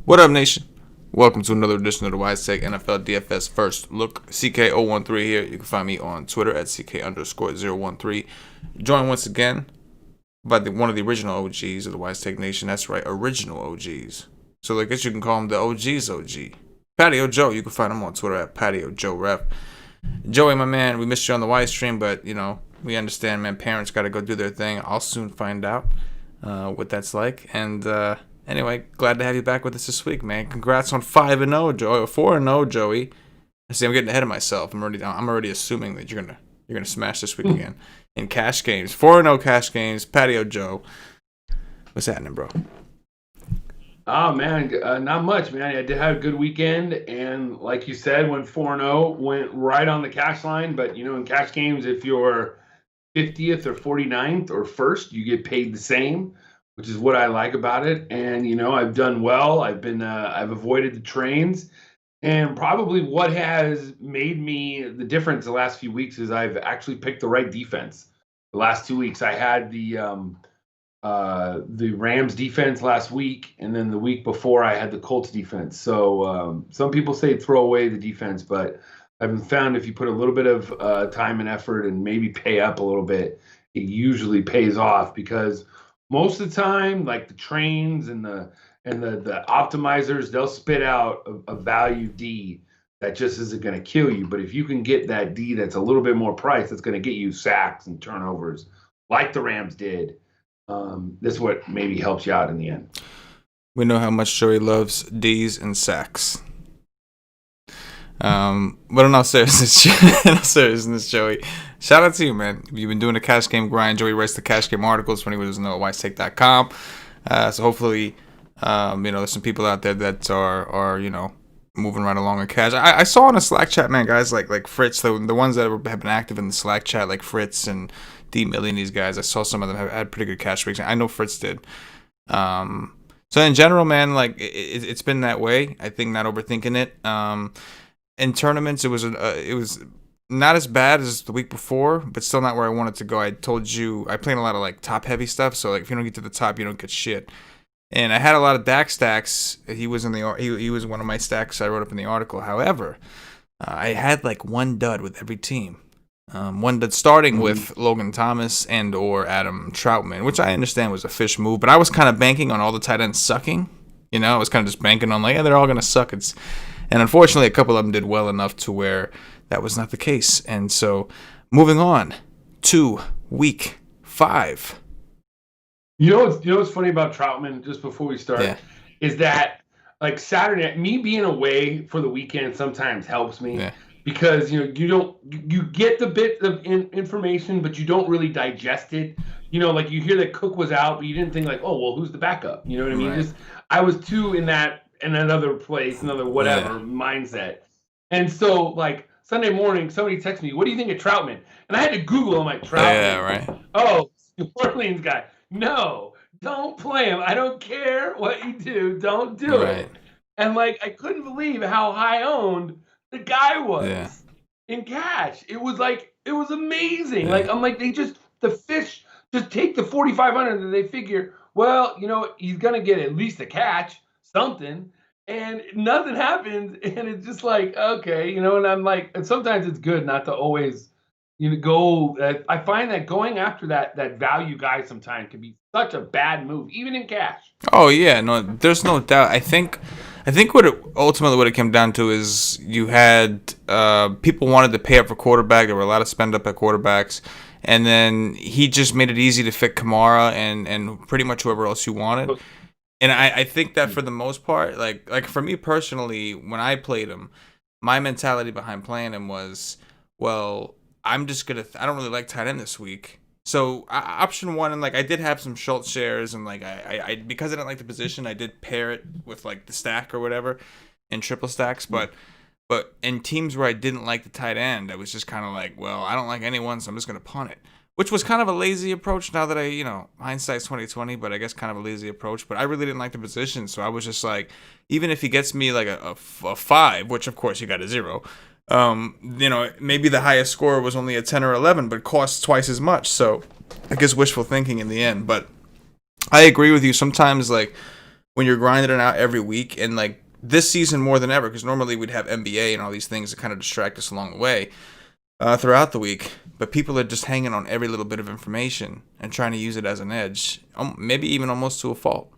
What up, nation? Welcome to another edition of the Wise Take NFL DFS First Look. CK013 here. You can find me on Twitter at CK_013. Joined once again by one of the original OGs of the Wise Take Nation. That's right, original OGs. So I guess you can call him the OG's OG. Patio Joe. You can find him on Twitter at Patio Joe Ref. Joey, my man, we missed you on the Wise stream, but, we understand, man. Parents got to go do their thing. I'll soon find out what that's like. And, anyway, glad to have you back with us this week, man. Congrats on 5-0, Joey, or 4-0, Joey. I see, I'm getting ahead of myself. I'm already assuming that you're gonna smash this week again in cash games. 4-0 cash games. Patio Joe, what's happening, bro? Oh man, not much, man. I did have a good weekend, and like you said, went 4-0, went right on the cash line. But in cash games, if you're 50th or 49th or first, you get paid the same, which is what I like about it. And I've done well. I've avoided the trains, and probably what has made me the difference the last few weeks is I've actually picked the right defense. The last 2 weeks, I had the Rams defense last week, and then the week before I had the Colts defense. So some people say throw away the defense, but I've found if you put a little bit of time and effort and maybe pay up a little bit, it usually pays off, because most of the time, like the trains and the optimizers, they'll spit out a value D that just isn't going to kill you. But if you can get that D that's a little bit more price, that's going to get you sacks and turnovers like the Rams did. This is what maybe helps you out in the end. We know how much Joey loves D's and sacks. But in all seriousness, Joey, shout out to you, man. You've been doing the cash game grind. Joey writes the cash game articles for anyone who doesn't know at wisetake.com. So hopefully, there's some people out there that are moving right along in cash. I saw in a Slack chat, man, guys like Fritz, the ones that have been active in the Slack chat, like Fritz and D Million, these guys. I saw some of them have had pretty good cash weeks. I know Fritz did. So in general, man, like it's been that way. I think not overthinking it. In tournaments, it was not as bad as the week before, but still not where I wanted to go. I told you I played a lot of like top heavy stuff, so like if you don't get to the top, you don't get shit. And I had a lot of Dak stacks. He was he was one of my stacks I wrote up in the article. However, I had like one dud with every team. One dud starting with Logan Thomas and or Adam Troutman, which I understand was a fish move, but I was kind of banking on all the tight ends sucking. I was kind of just banking on they're all gonna suck. And unfortunately, a couple of them did well enough to where that was not the case. And so, moving on to week 5. What's funny about Troutman, just before we start, is that like Saturday, me being away for the weekend sometimes helps me because you get the bit of information, but you don't really digest it. Like you hear that Cook was out, but you didn't think like, oh well, who's the backup? You know what I mean? Right. I was too in another place, another whatever mindset. And so like Sunday morning, somebody texted me, what do you think of Troutman? And I had to Google him, like, Troutman. Yeah, right. Oh, New Orleans guy. No, don't play him. I don't care what you do. Don't do it. And like, I couldn't believe how high owned the guy was in cash. It was amazing. Like, I'm like, the fish just take the 4,500 and they figure, well, he's going to get at least a catch, something. And nothing happens, and it's just like, okay, and I'm like, and sometimes it's good not to always, go. I find that going after that value guy sometimes can be such a bad move, even in cash. Oh yeah, no, there's no doubt. I think what it came down to is you had people wanted to pay up for quarterback. There were a lot of spend up at quarterbacks, and then he just made it easy to fit Kamara and pretty much whoever else you wanted. And I think that for the most part, like for me personally, when I played him, my mentality behind playing him was, well, I don't really like tight end this week. So option one, and like I did have some Schultz shares, and like I because I didn't like the position, I did pair it with like the stack or whatever in triple stacks. But in teams where I didn't like the tight end, I was just kind of like, well, I don't like anyone, so I'm just gonna punt it. Which was kind of a lazy approach now that hindsight's 2020, but I guess kind of a lazy approach. But I really didn't like the position, so I was just like, even if he gets me like a 5, which of course you got a 0, maybe the highest score was only a 10 or 11, but costs twice as much. So I guess wishful thinking in the end. But I agree with you. Sometimes like when you're grinding it out every week, and like this season more than ever, because normally we'd have NBA and all these things that kind of distract us along the way throughout the week, but people are just hanging on every little bit of information and trying to use it as an edge, maybe even almost to a fault.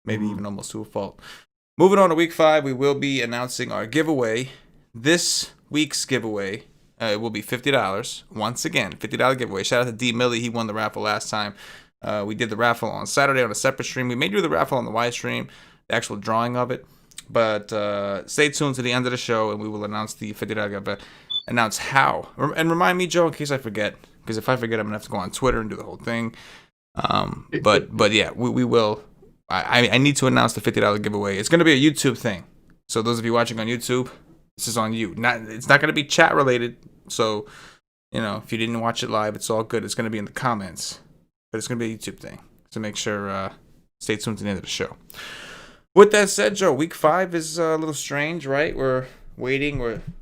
Maybe even almost to a fault. Moving on to week 5, we will be announcing our giveaway. This week's giveaway will be $50. Once again, $50 giveaway. Shout out to D. Millie. He won the raffle last time. We did the raffle on Saturday on a separate stream. We may do the raffle on the Y stream, the actual drawing of it. But stay tuned to the end of the show, and we will announce the $50 giveaway. Announce how. And remind me, Joe, in case I forget. Because if I forget, I'm going to have to go on Twitter and do the whole thing. But yeah, we will. I need to announce the $50 giveaway. It's going to be a YouTube thing. So those of you watching on YouTube, this is on you. It's not going to be chat related. So, if you didn't watch it live, it's all good. It's going to be in the comments. But it's going to be a YouTube thing. So make sure, stay tuned to the end of the show. With that said, Joe, week 5 is a little strange, right? We're waiting.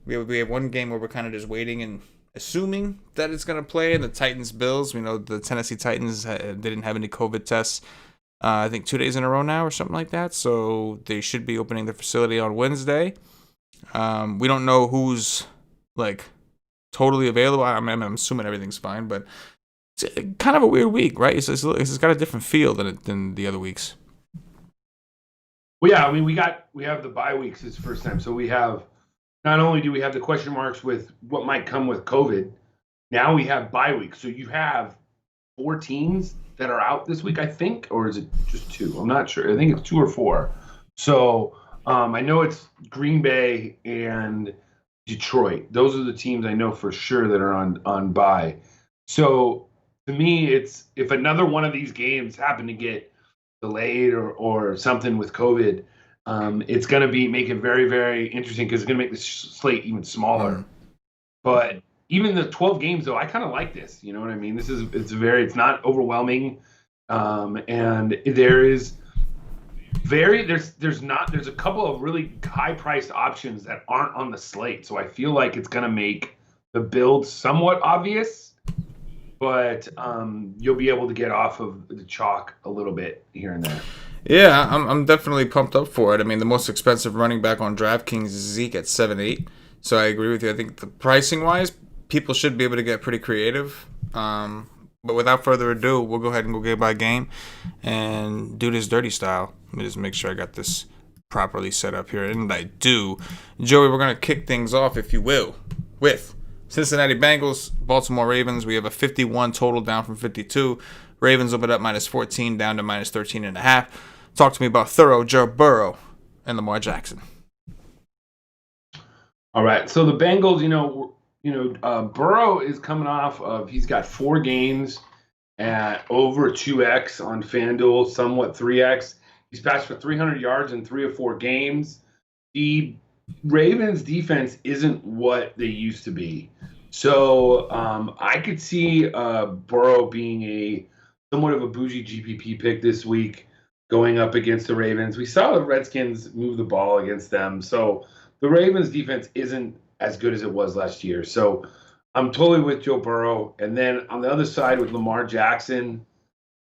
We have one game where we're kind of just waiting and assuming that it's going to play. And the Titans-Bills, we know the Tennessee Titans, they didn't have any COVID tests. I think 2 days in a row now or something like that. So they should be opening the facility on Wednesday. We don't know who's like totally available. I'm assuming everything's fine, but it's kind of a weird week, right? It's got a different feel than the other weeks. Well, yeah, I mean, we have the bye weeks this first time. So we have, not only do we have the question marks with what might come with COVID, now we have bye weeks. So you have 4 teams that are out this week, I think, or is it just 2? I'm not sure. I think it's 2 or 4. So I know it's Green Bay and Detroit. Those are the teams I know for sure that are on bye. So to me, it's if another one of these games happen to get delayed or something with COVID, it's going to make it very, very interesting because it's going to make the slate even smaller. But even the 12 games, though, I kind of like this. You know what I mean? It's not overwhelming, and there's a couple of really high priced options that aren't on the slate. So I feel like it's going to make the build somewhat obvious, but you'll be able to get off of the chalk a little bit here and there. Yeah, I'm definitely pumped up for it. I mean, the most expensive running back on DraftKings is Zeke at 7.8. So I agree with you. I think the pricing wise, people should be able to get pretty creative. But without further ado, we'll go ahead and go game by game and do this dirty style. Let me just make sure I got this properly set up here. And I do. Joey, we're going to kick things off, if you will, with Cincinnati Bengals, Baltimore Ravens. We have a 51 total down from 52. Ravens opened up -14 down to -13.5. Talk to me about thorough Joe Burrow and Lamar Jackson. All right. So the Bengals, Burrow is coming off of, he's got 4 games at over 2x on FanDuel, somewhat 3x. He's passed for 300 yards in 3 of 4 games. The Ravens defense isn't what they used to be. So I could see Burrow being somewhat of a bougie GPP pick this week going up against the Ravens. We saw the Redskins move the ball against them. So the Ravens defense isn't as good as it was last year. So I'm totally with Joe Burrow. And then on the other side with Lamar Jackson,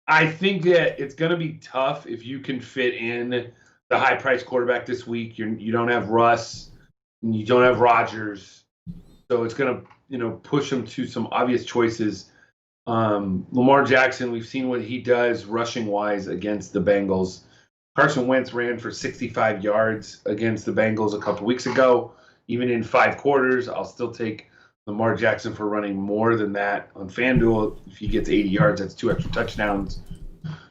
I think that it's going to be tough if you can fit in the high-priced quarterback this week. You don't have Russ, and you don't have Rodgers. So it's going to, push him to some obvious choices. Lamar Jackson, we've seen what he does rushing-wise against the Bengals. Carson Wentz ran for 65 yards against the Bengals a couple weeks ago. Even in 5 quarters, I'll still take Lamar Jackson for running more than that on FanDuel. If he gets 80 yards, that's 2 extra touchdowns.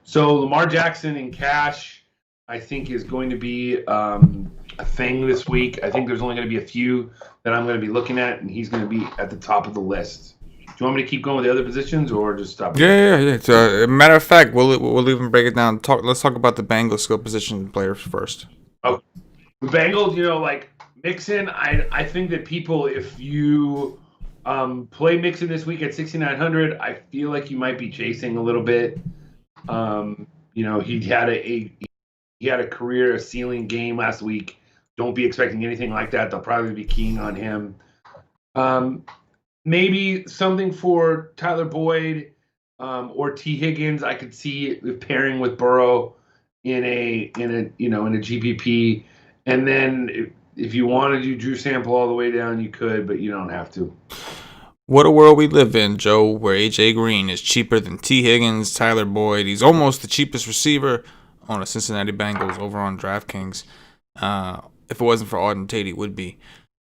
So Lamar Jackson in cash, I think, is going to be a thing this week. I think there's only going to be a few that I'm going to be looking at, and he's going to be at the top of the list. Do you want me to keep going with the other positions or just stop? Yeah. So, matter of fact, we'll even break it down. Let's talk about the Bengals skill position players first. Oh, the Bengals, like Mixon, I think that people, if you play Mixon this week at 6,900, I feel like you might be chasing a little bit. He had a career ceiling game last week. Don't be expecting anything like that. They'll probably be keying on him. Maybe something for Tyler Boyd or T. Higgins. I could see pairing with Burrow in a GPP, and then if you want to do Drew Sample all the way down, you could, but you don't have to. What a world we live in, Joe, where AJ Green is cheaper than T. Higgins, Tyler Boyd. He's almost the cheapest receiver on the Cincinnati Bengals over on DraftKings. If it wasn't for Auden Tate, he would be.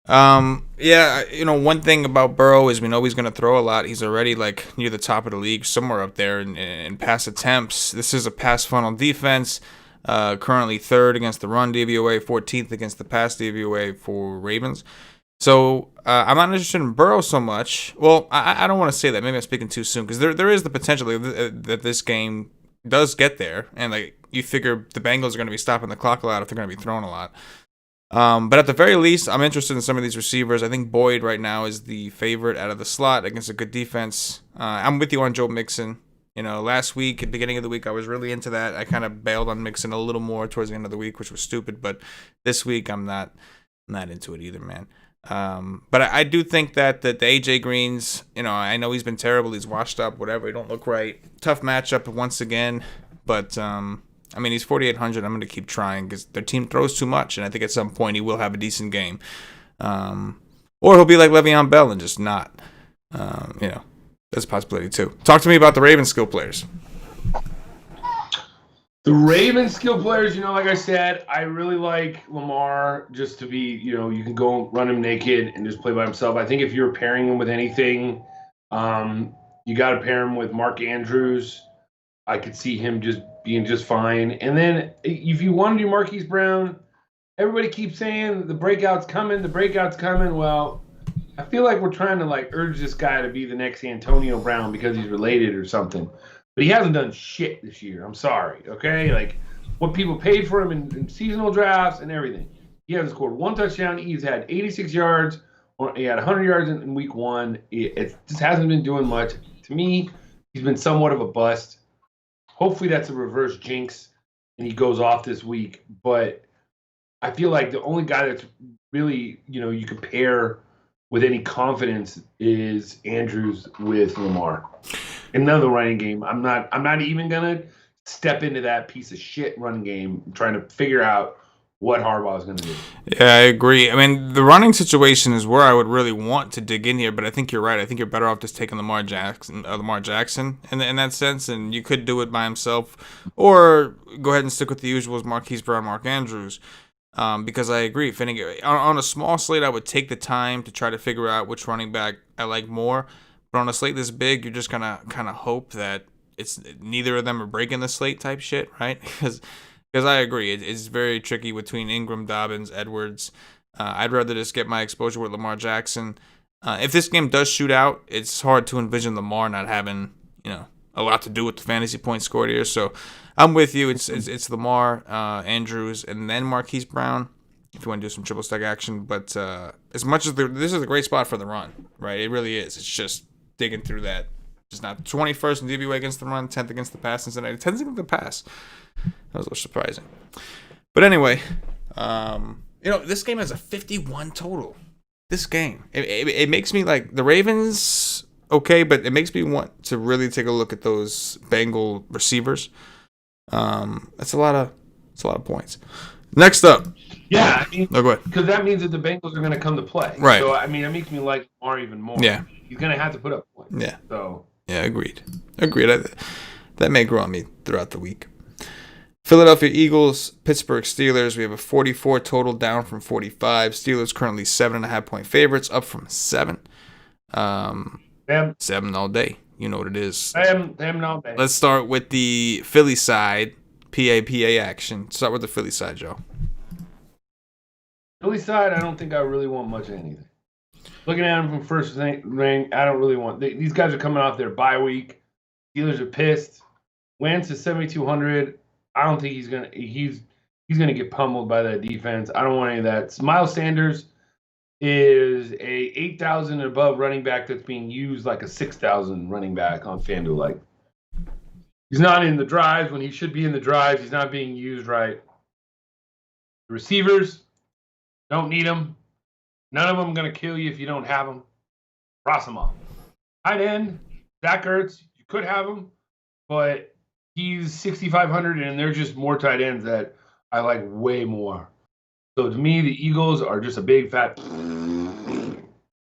One thing about Burrow is we know he's going to throw a lot. He's already like near the top of the league, somewhere up there in pass attempts. This is a pass funnel defense. Currently third against the run DVOA, 14th against the pass DVOA for Ravens. So I'm not interested in Burrow so much. Well, I don't want to say that. Maybe I'm speaking too soon because there is the potential that this game does get there, and like you figure the Bengals are going to be stopping the clock a lot if they're going to be throwing a lot. But at the very least, I'm interested in some of these receivers. I think Boyd right now is the favorite out of the slot against a good defense. I'm with you on Joe Mixon. Last week, at the beginning of the week, I was really into that. I kind of bailed on Mixon a little more towards the end of the week, which was stupid. But this week, I'm not into it either, man. But I do think that the AJ Greens, I know he's been terrible. He's washed up, whatever. He don't look right. Tough matchup once again. But, he's 4,800. I'm going to keep trying because their team throws too much. And I think at some point he will have a decent game. Or he'll be like Le'Veon Bell and just not. That's a possibility too. Talk to me about the Ravens skill players. The Ravens skill players, like I said, I really like Lamar just to be, you can go run him naked and just play by himself. I think if you're pairing him with anything, you got to pair him with Mark Andrews. I could see him just being just fine. And then if you want to do Marquise Brown, everybody keeps saying the breakout's coming. Well, I feel like we're trying to urge this guy to be the next Antonio Brown because he's related or something. But he hasn't done shit this year. I'm sorry, okay? Like, what people paid for him in seasonal drafts and everything. He hasn't scored one touchdown. He's had 86 yards. He had 100 yards in week one. It just hasn't been doing much. To me, he's been somewhat of a bust. Hopefully that's a reverse jinx and he goes off this week. But I feel like the only guy that's really, you can pair with any confidence is Andrews with Lamar. Another running game. I'm not even gonna step into that piece of shit running game trying to figure out what Harbaugh is gonna do. Yeah, I agree. The running situation is where I would really want to dig in here, but I think you're right. I think you're better off just taking Lamar Jackson in that sense, and you could do it by himself, or go ahead and stick with the usuals: Marquise Brown, Mark Andrews. Because I agree. On a small slate, I would take the time to try to figure out which running back I like more. But on a slate this big, you're just gonna kind of hope that it's neither of them are breaking the slate type shit, right? Because I agree, it's very tricky between Ingram, Dobbins, Edwards. I'd rather just get my exposure with Lamar Jackson. If this game does shoot out, it's hard to envision Lamar not having a lot to do with the fantasy points scored here. So I'm with you. It's Lamar, Andrews, and then Marquise Brown if you want to do some triple stack action. But as much as this is a great spot for the run, right? It really is. It's just digging through that. Just not 21st in DVOA against the run, 10th against the pass, Cincinnati 10th against the pass. That was a little surprising. But anyway, this game has a 51 total. This game, it makes me like the Ravens. Okay, but it makes me want to really take a look at those Bengal receivers. That's a lot of points. Next up. Yeah, go ahead. Because that means that the Bengals are going to come to play. Right. So, it makes me like Lamar even more. Yeah. He's going to have to put up points. Yeah. So. Yeah, agreed. That may grow on me throughout the week. Philadelphia Eagles, Pittsburgh Steelers. We have a 44 total, down from 45. Steelers currently 7.5-point favorites, up from 7. 7 all day. You know what it is. Them all day. Let's start with the Philly side. PA action. Start with the Philly side, Joe. Philly side, I don't think I really want much of anything. Looking at them from first ring, I don't really want. These guys are coming off their bye week. Steelers are pissed. Wentz is 7,200. I don't think he's gonna get pummeled by that defense. I don't want any of that. Miles Sanders is a 8,000 and above running back that's being used like a 6,000 running back on FanDuel. Like, he's not in the drives when he should be in the drives. He's not being used right. The receivers, don't need them. None of them going to kill you if you don't have them. Cross them off. Tight end, Zach Ertz, you could have him, but he's 6,500, and there's just more tight ends that I like way more. So to me, the Eagles are just a big fat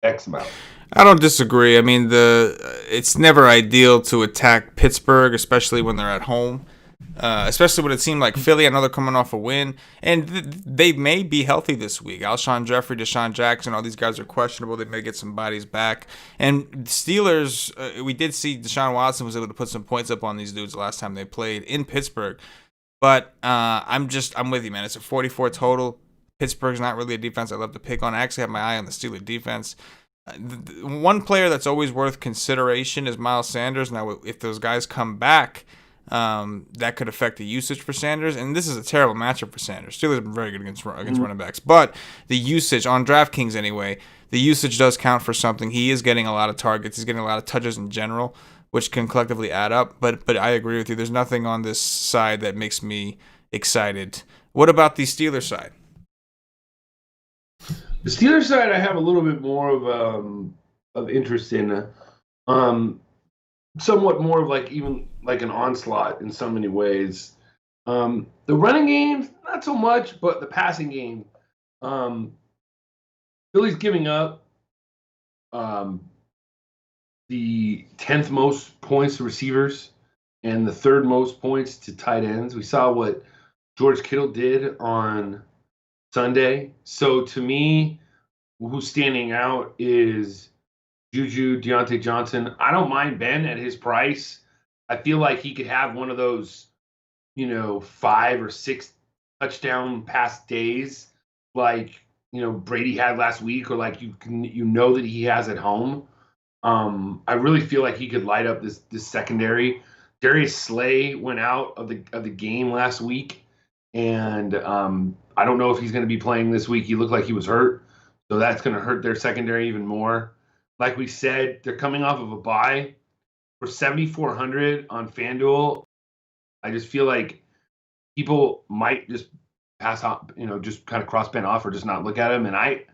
X amount. I don't disagree. I mean, it's never ideal to attack Pittsburgh, especially when they're at home. Especially when it seemed like Philly, I know they're coming off a win, and they may be healthy this week. Alshon Jeffrey, Deshaun Jackson, all these guys are questionable. They may get some bodies back. And Steelers, we did see Deshaun Watson was able to put some points up on these dudes last time they played in Pittsburgh. But I'm with you, man. It's a 44 total. Pittsburgh's not really a defense I love to pick on. I actually have my eye on the Steelers defense. One player that's always worth consideration is Miles Sanders. Now, if those guys come back, that could affect the usage for Sanders, and this is a terrible matchup for Sanders. Steelers have been very good against running backs, but the usage on DraftKings anyway, the usage does count for something. He is getting a lot of targets. He's getting a lot of touches in general, which can collectively add up. But I agree with you. There's nothing on this side that makes me excited. What about the Steelers side? The Steelers side, I have a little bit more of interest in. Somewhat more of even like an onslaught in so many ways. The running game, not so much, but the passing game. Philly's giving up the 10th most points to receivers and the 3rd most points to tight ends. We saw what George Kittle did on Sunday. So to me, who's standing out is Juju, Deontay Johnson. I don't mind Ben at his price. I feel like he could have one of those, 5 or 6 touchdown pass days like, Brady had last week, or like that he has at home. I really feel like he could light up this secondary. Darius Slay went out of the game last week, and I don't know if he's going to be playing this week. He looked like he was hurt, so that's going to hurt their secondary even more. Like we said, they're coming off of a bye. For 7,400 on FanDuel, I just feel like people might just pass off, just kind of cross Ben off or just not look at him. And I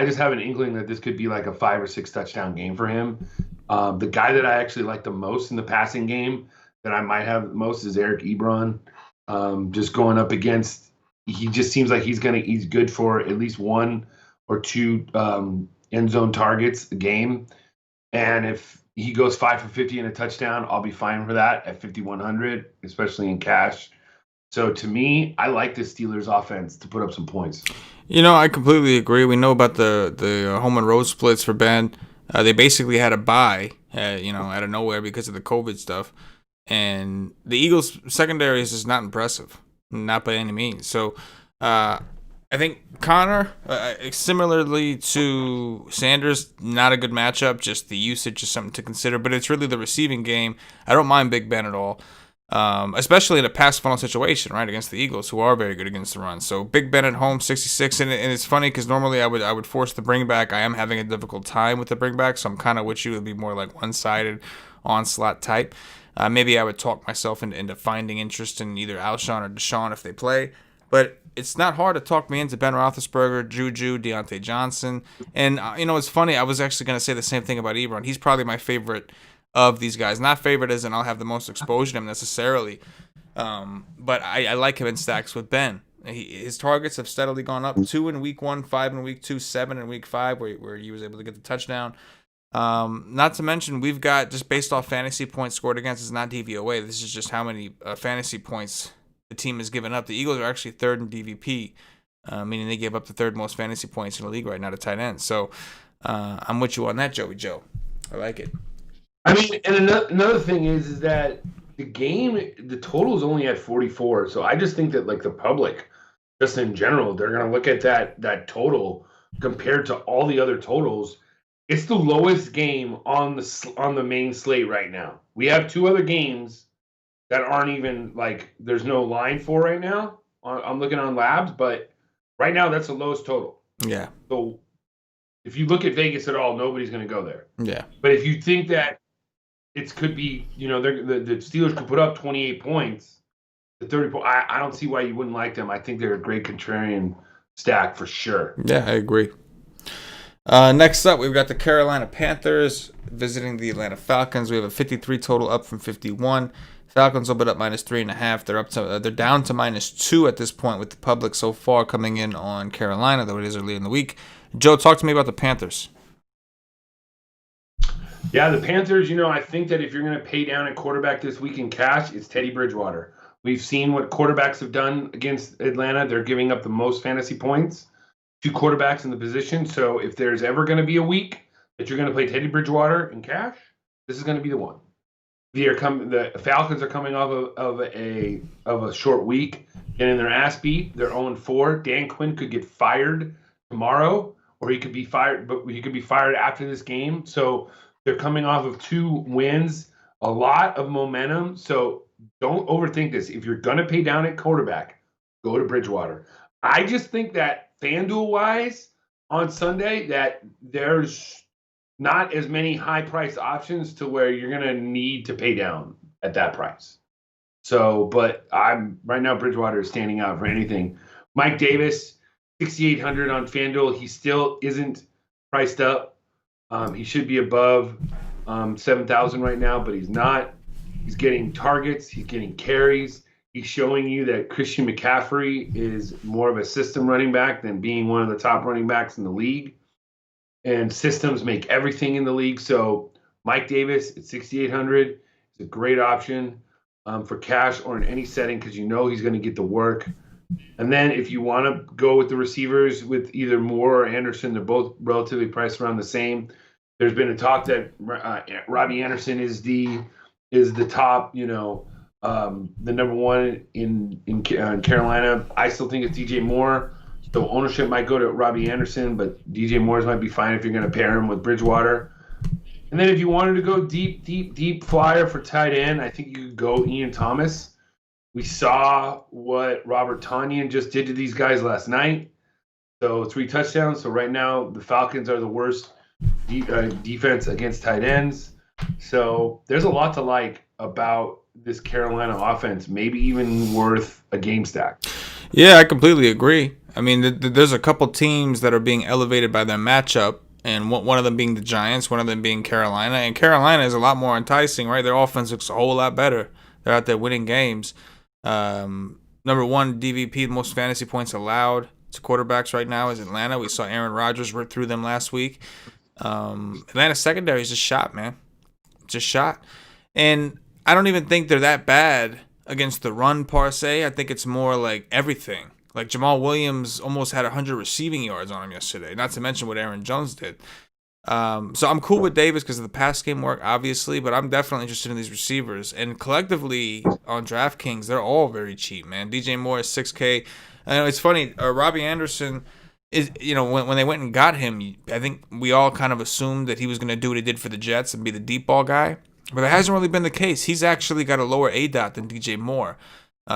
just have an inkling that this could be like a 5 or 6 touchdown game for him. The guy that I actually like the most in the passing game that I might have the most is Eric Ebron. Just going up against, he just seems like he's good for at least 1 or 2 end zone targets a game. And if he goes 5 for 50 and a touchdown, I'll be fine for that at 5,100, especially in cash. So to me, I like the Steelers offense to put up some points. I completely agree. We know about the home and road splits for Ben. They basically had a bye, out of nowhere because of the COVID stuff. And the Eagles' secondary is just not impressive, not by any means. So I think Connor, similarly to Sanders, not a good matchup. Just the usage is something to consider. But it's really the receiving game. I don't mind Big Ben at all. Especially in a pass funnel situation, right, against the Eagles, who are very good against the run. So Big Ben at home, 66, and it's funny because normally I would force the bring back. I am having a difficult time with the bring back, so I'm kind of with you. It would be more like one-sided onslaught type. Maybe I would talk myself into finding interest in either Alshon or Deshaun if they play, but it's not hard to talk me into Ben Roethlisberger, Juju, Deontay Johnson, and it's funny. I was actually going to say the same thing about Ebron. He's probably my favorite of these guys. Not favorite as in I'll have the most exposure to him necessarily, but I like him in stacks with Ben. His targets have steadily gone up. 2 in week 1, 5 in week 2, 7 in week 5, where he was able to get the touchdown. Not to mention, we've got, just based off fantasy points scored against, is not DVOA. This is just how many fantasy points the team has given up. The Eagles are actually 3rd in DVP, meaning they gave up the 3rd most fantasy points in the league right now to tight end. So I'm with you on that, Joey Joe. I like it. I mean, and another thing is that the total is only at 44. So I just think that the public, just in general, they're going to look at that total compared to all the other totals. It's the lowest game on the main slate right now. We have 2 other games that aren't even there's no line for right now. I'm looking on Labs, but right now that's the lowest total. Yeah. So if you look at Vegas at all, nobody's going to go there. Yeah. But if you think that it could be, the Steelers could put up 28 points, the 30 points, I don't see why you wouldn't like them. I think they're a great contrarian stack for sure. Yeah, I agree. Next up, we've got the Carolina Panthers visiting the Atlanta Falcons. We have a 53 total, up from 51. Falcons opened up -3.5. They're down to -2 at this point, with the public so far coming in on Carolina, though it is early in the week. Joe, talk to me about the Panthers. Yeah, the Panthers, I think that if you're going to pay down at quarterback this week in cash, it's Teddy Bridgewater. We've seen what quarterbacks have done against Atlanta. They're giving up the most fantasy points to quarterbacks in the position. So if there's ever going to be a week that you're going to play Teddy Bridgewater in cash, this is going to be the one. The Falcons are coming off of a short week, getting their ass beat. They're 0-4. Dan Quinn could get fired tomorrow, or he could be fired, but he could be fired after this game. So they're coming off of 2 wins, a lot of momentum. So don't overthink this. If you're going to pay down at quarterback, go to Bridgewater. I just think that FanDuel-wise on Sunday, that there's not as many high-priced options to where you're going to need to pay down at that price. So, but right now Bridgewater is standing out for anything. Mike Davis, 6,800 on FanDuel. He still isn't priced up. He should be above 7,000 right now, but he's not. He's getting targets. He's getting carries. He's showing you that Christian McCaffrey is more of a system running back than being one of the top running backs in the league. And systems make everything in the league. So Mike Davis at 6,800 is a great option for cash or in any setting, because he's going to get the work. And then if you want to go with the receivers with either Moore or Anderson, they're both relatively priced around the same. There's been a talk that Robbie Anderson is the top, the number one in Carolina. I still think it's DJ Moore. So ownership might go to Robbie Anderson, but DJ Moore's might be fine if you're going to pair him with Bridgewater. And then if you wanted to go deep flyer for tight end, I think you could go Ian Thomas. We saw what Robert Tonyan just did to these guys last night. So 3 touchdowns. So right now the Falcons are the worst defense against tight ends. So there's a lot to like about this Carolina offense, maybe even worth a game stack. Yeah, I completely agree. I mean, there's a couple teams that are being elevated by their matchup, and one of them being the Giants, one of them being Carolina. And Carolina is a lot more enticing, right? Their offense looks a whole lot better. They're out there winning games. Number 1 DVP, most fantasy points allowed to quarterbacks right now is Atlanta. We saw Aaron Rodgers rip through them last week. Atlanta's secondary is just shot, man. Just shot. And I don't even think they're that bad against the run per se. I think it's more like everything. Like Jamal Williams almost had 100 receiving yards on him yesterday, not to mention what Aaron Jones did. So I'm cool with Davis because of the pass game work, obviously, but I'm definitely interested in these receivers. And collectively on DraftKings, they're all very cheap, man. DJ Moore is $6K. I know it's funny. Robbie Anderson is, when they went and got him, I think we all kind of assumed that he was going to do what he did for the Jets and be the deep ball guy. But that hasn't really been the case. He's actually got a lower ADOT than DJ Moore.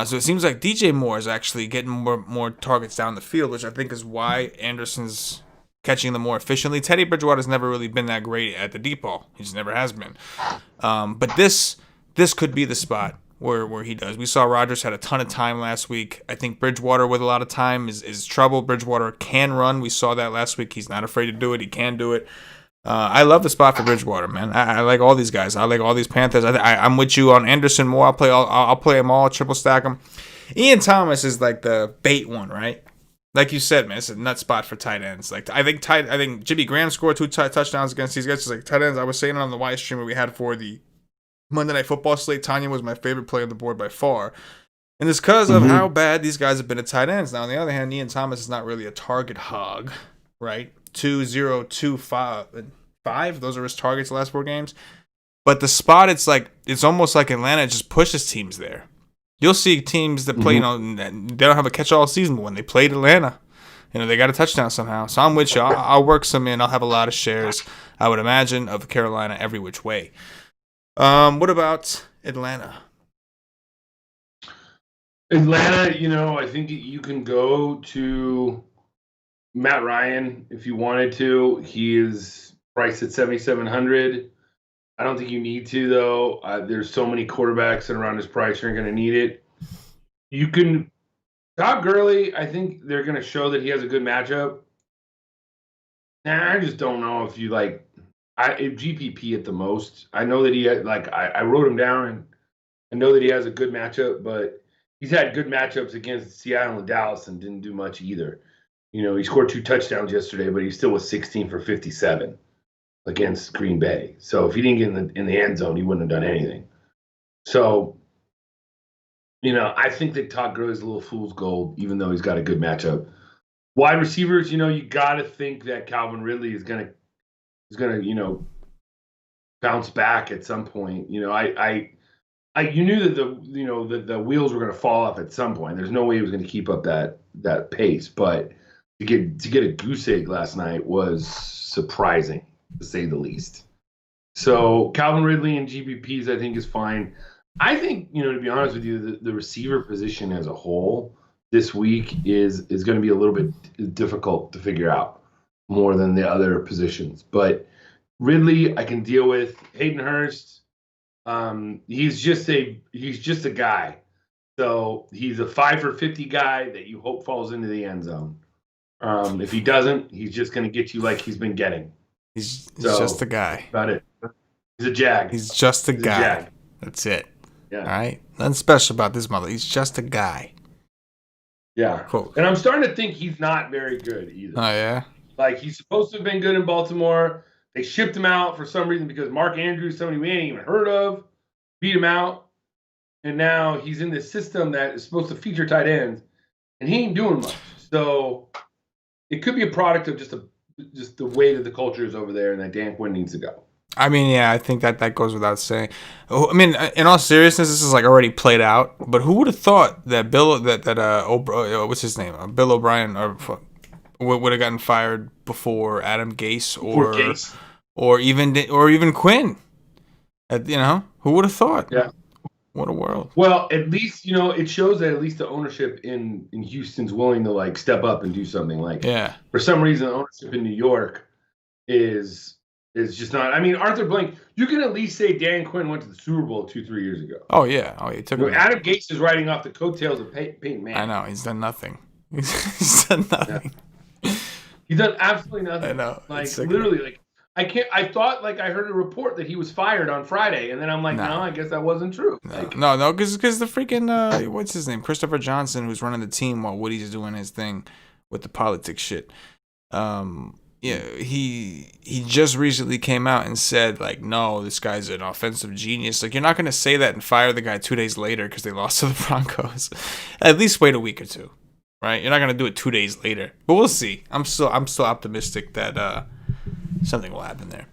So it seems like DJ Moore is actually getting more targets down the field, which I think is why Anderson's catching them more efficiently. Teddy Bridgewater's never really been that great at the deep ball. He just never has been. But this could be the spot where he does. We saw Rodgers had a ton of time last week. I think Bridgewater with a lot of time is trouble. Bridgewater can run. We saw that last week. He's not afraid to do it. He can do it. I love the spot for Bridgewater, man. I like all these guys. I like all these Panthers. I'm with you on Anderson Moore. I'll play them all, triple stack them. Ian Thomas is like the bait one, right? Like you said, man, it's a nut spot for tight ends. Like I think Jimmy Graham scored 2 touchdowns against these guys. It's like tight ends. I was saying it on the Y stream we had for the Monday Night Football slate. Tonyan was my favorite player on the board by far. And it's because of how bad these guys have been at tight ends. Now, on the other hand, Ian Thomas is not really a target hog, right? 2-0-2-5. Those are his targets the last 4 games. But the spot, it's almost like Atlanta just pushes teams there. You'll see teams that play, they don't have a catch-all season, but when they played Atlanta, they got a touchdown somehow. So I'm with you. I'll work some in. I'll have a lot of shares, I would imagine, of Carolina every which way. What about Atlanta? Atlanta, I think you can go to Matt Ryan if you wanted to. He is priced at 7,700. I don't think you need to, though. There's so many quarterbacks that are around his price, you're going to need it. You can Todd Gurley, I think they're going to show that he has a good matchup. I just don't know if you if GPP at the most. I know that he had I wrote him down, and I know that he has a good matchup, but he's had good matchups against Seattle and Dallas and didn't do much either. He scored 2 touchdowns yesterday, but he still was 16 for 57 against Green Bay. So if he didn't get in the end zone, he wouldn't have done anything. So, I think that Todd Gurley is a little fool's gold, even though he's got a good matchup. Wide receivers, you got to think that Calvin Ridley is gonna bounce back at some point. You knew that the wheels were gonna fall off at some point. There's no way he was gonna keep up that pace, but to get a goose egg last night was surprising, to say the least. So Calvin Ridley and GPPs, I think, is fine. I think, to be honest with you, the receiver position as a whole this week is going to be a little bit difficult to figure out more than the other positions. But Ridley, I can deal with. Hayden Hurst, he's just a guy. So he's a 5 for 50 guy that you hope falls into the end zone. If he doesn't, he's just going to get you like he's been getting. He's just a guy. About it. He's a jag. He's just a guy. That's it. Yeah. All right. Nothing special about this mother. He's just a guy. Yeah. Cool. And I'm starting to think he's not very good either. Oh, yeah? He's supposed to have been good in Baltimore. They shipped him out for some reason because Mark Andrews, somebody we ain't even heard of, beat him out. And now he's in this system that is supposed to feature tight ends, and he ain't doing much. So it could be a product of just the way that the culture is over there and that Dan Quinn needs to go. I mean, yeah, I think that goes without saying. I mean, in all seriousness, this is already played out. But who would have thought that what's his name, Bill O'Brien, would have gotten fired before Adam Gase or even Quinn? Who would have thought? Yeah. What a world. Well, at least it shows that at least the ownership in Houston's willing to step up and do something. For some reason, the ownership in New York is just not. I mean, Arthur Blank, you can at least say Dan Quinn went to the Super Bowl 2-3 years ago. Oh, yeah. Adam Gase is riding off the coattails of Peyton Manning. I know. He's done nothing. He's done nothing. Yeah. He's done absolutely nothing. I know. Literally, I thought I heard a report that he was fired on Friday, and then I'm like, no, I guess that wasn't true. No, because the freaking, what's his name? Christopher Johnson, who's running the team while Woody's doing his thing with the politics shit. Yeah, he just recently came out and said, no, this guy's an offensive genius. You're not going to say that and fire the guy 2 days later because they lost to the Broncos. At least wait a week or two, right? You're not going to do it 2 days later. But we'll see. I'm still optimistic that something will happen there.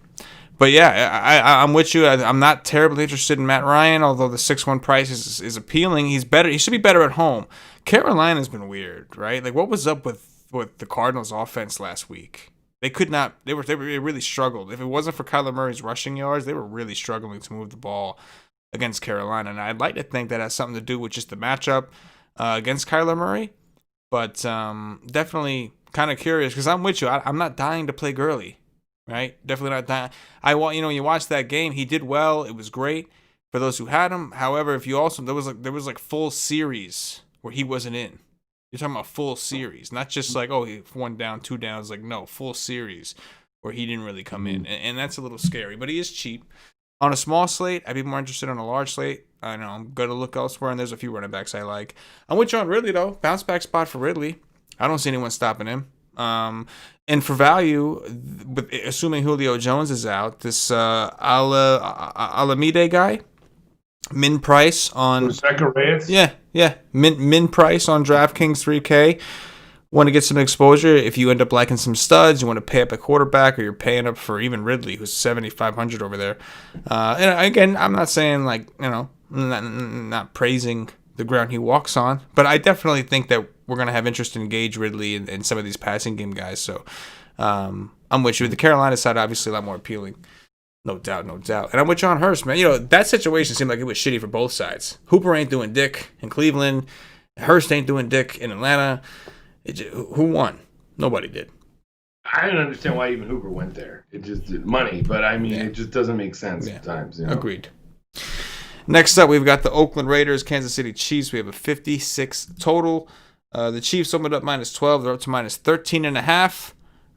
But yeah, I'm with you. I'm not terribly interested in Matt Ryan, although the 6-1 price is appealing. He's better. He should be better at home. Carolina's been weird, right? What was up with the Cardinals' offense last week? They could not. They really struggled. If it wasn't for Kyler Murray's rushing yards, they were really struggling to move the ball against Carolina. And I'd like to think that has something to do with just the matchup against Kyler Murray. But definitely kind of curious because I'm with you. I'm not dying to play Gurley, right? Definitely not dying. You watch that game. He did well. It was great for those who had him. However, if you also there was full series where he wasn't in. You're talking about full series, not just he 1 down, 2 downs. No, full series where he didn't really come in. And that's a little scary. But he is cheap. On a small slate, I'd be more interested on a large slate. I know I'm going to look elsewhere, and there's a few running backs I like. I'm with you on Ridley, though. Bounce back spot for Ridley. I don't see anyone stopping him. And for value, assuming Julio Jones is out, this Alameda guy, min price on min price on DraftKings 3K. Want to get some exposure? If you end up liking some studs, you want to pay up a quarterback, or you're paying up for even Ridley, who's 7,500 over there. And again, I'm not saying not praising the ground he walks on, but I definitely think that we're gonna have interest in Gage, Ridley, and some of these passing game guys. So I'm with you. The Carolina side obviously a lot more appealing. No doubt. And I'm with John Hurst, man. That situation seemed like it was shitty for both sides. Hooper ain't doing dick in Cleveland. Hurst ain't doing dick in Atlanta. Who won? Nobody did. I don't understand why even Hooper went there. It just money, but I mean, it just doesn't make sense sometimes. Agreed. Next up, we've got the Oakland Raiders, Kansas City Chiefs. We have a 56 total. The Chiefs opened up -12. They're up to -13.5.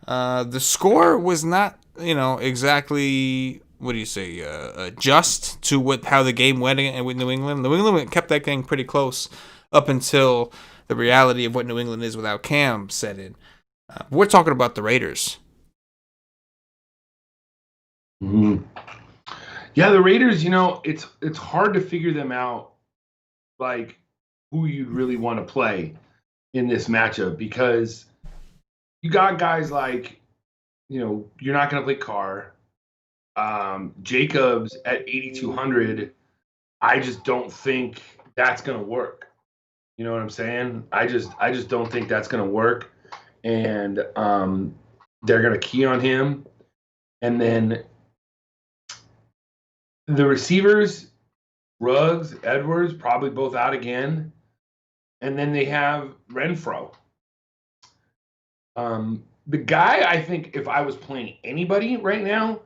The score was not, exactly, what do you say, just to how the game went with New England. New England kept that game pretty close up until the reality of what New England is without Cam set in. We're talking about the Raiders. Mm-hmm. Yeah, the Raiders, it's hard to figure them out, like who you'd really want to play in this matchup, because you got guys like, you're not going to play Carr. Jacobs at 8,200, I just don't think that's going to work. You know what I'm saying? I just don't think that's going to work. And they're going to key on him. And then the receivers, Ruggs, Edwards, probably both out again. And then they have Renfro. The guy, I think, if I was playing anybody right now,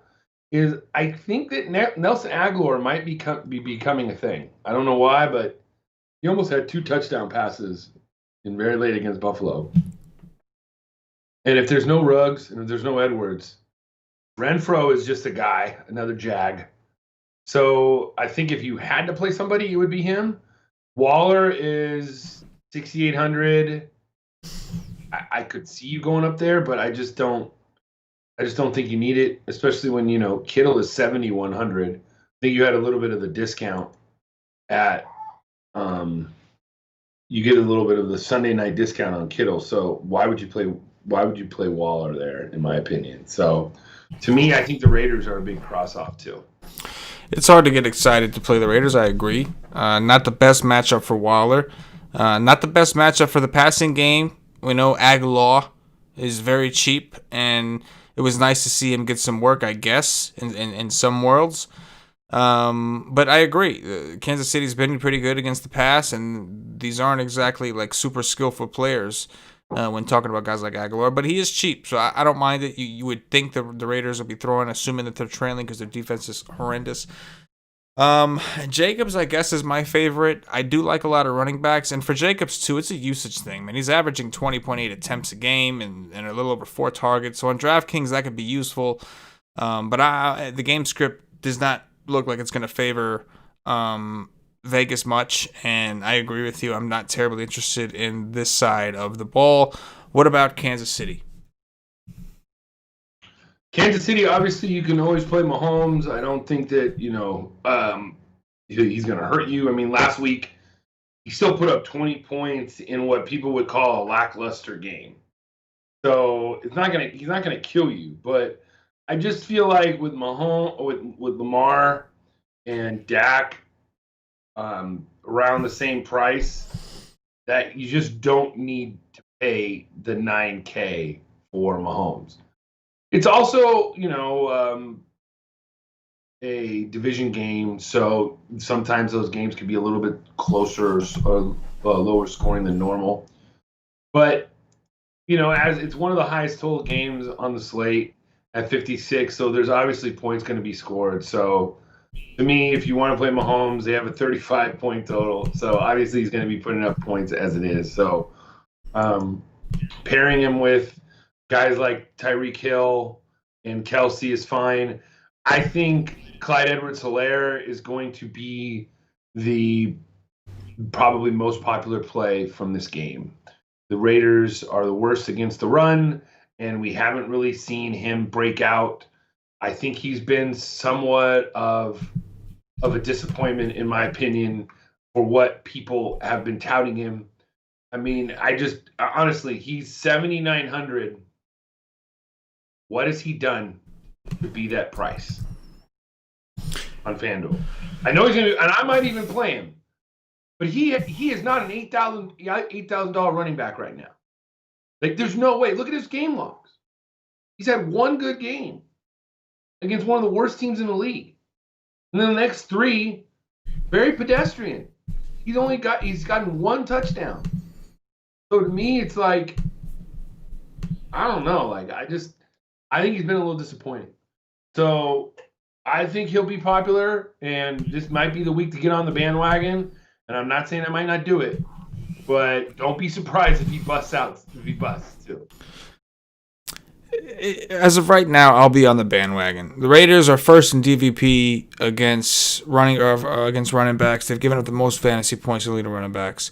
is I think that Nelson Aguilar might be becoming a thing. I don't know why, but he almost had 2 touchdown passes in very late against Buffalo. And if there's no Ruggs and if there's no Edwards, Renfro is just a guy, another Jag. So I think if you had to play somebody, it would be him. Waller is 6,800. I could see you going up there, but I just don't think you need it, especially when, Kittle is 7,100. I think you had a little bit of the discount at you get a little bit of the Sunday night discount on Kittle. So why would you play Waller there, in my opinion? So to me, I think the Raiders are a big cross off too. It's hard to get excited to play the Raiders, I agree. Not the best matchup for Waller. Not the best matchup for the passing game. We know Aguilar is very cheap, and it was nice to see him get some work, I guess, in some worlds. But I agree. Kansas City's been pretty good against the pass, and these aren't exactly like super skillful players when talking about guys like Aguilar. But he is cheap, so I don't mind it. You would think the Raiders will be throwing, assuming that they're trailing because their defense is horrendous. Jacobs, I guess, is my favorite. I do like a lot of running backs, and for Jacobs too, it's a usage thing, man. He's averaging 20.8 attempts a game and a little over 4 targets. So on DraftKings, that could be useful. But the game script does not look like it's going to favor Vegas much, and I agree with you. I'm not terribly interested in this side of the ball. What about Kansas City? Kansas City, obviously, you can always play Mahomes. I don't think that, he's going to hurt you. I mean, last week, he still put up 20 points in what people would call a lackluster game. So he's not going to kill you. But I just feel like with Mahomes, with Lamar and Dak around the same price, that you just don't need to pay the $9K for Mahomes. It's also, a division game, so sometimes those games can be a little bit closer or lower scoring than normal. But, as it's one of the highest total games on the slate at 56, so there's obviously points going to be scored. So, to me, if you want to play Mahomes, they have a 35-point total. So, obviously, he's going to be putting up points as it is. So, pairing him with guys like Tyreek Hill and Kelsey is fine. I think Clyde Edwards-Helaire is going to be the probably most popular play from this game. The Raiders are the worst against the run, and we haven't really seen him break out. I think he's been somewhat of a disappointment, in my opinion, for what people have been touting him. I mean, honestly, he's 7,900. What has he done to be that price on FanDuel? I know he's going to, and I might even play him, but he is not an $8,000 running back right now. Like, there's no way. Look at his game logs. He's had one good game against one of the worst teams in the league, and then the next 3, very pedestrian. He's gotten 1 touchdown. So to me, it's like, I don't know. Like, I think he's been a little disappointing. So I think he'll be popular, and this might be the week to get on the bandwagon. And I'm not saying I might not do it, but don't be surprised if he busts out. If he busts too. as of right now, I'll be on the bandwagon. The Raiders are first in DVP against running backs. They've given up the most fantasy points to lead running backs.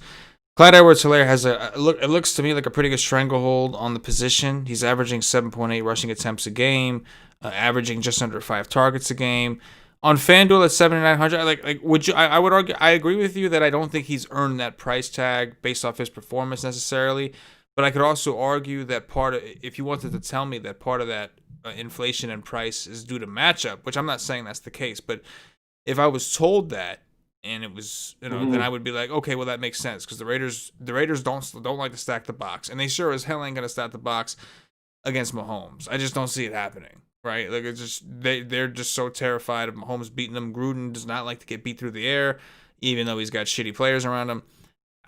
Clyde Edwards-Helaire has it looks to me like a pretty good stranglehold on the position. He's averaging 7.8 rushing attempts a game, averaging just under 5 targets a game. On FanDuel at 7,900, would you? I would argue. I agree with you that I don't think he's earned that price tag based off his performance necessarily. But I could also argue that if you wanted to tell me that part of that inflation in price is due to matchup, which I'm not saying that's the case, but if I was told that and it was, then I would be like, okay, well that makes sense because the Raiders don't like to stack the box, and they sure as hell ain't gonna stack the box against Mahomes. I just don't see it happening, right? Like it's just they're just so terrified of Mahomes beating them. Gruden does not like to get beat through the air, even though he's got shitty players around him.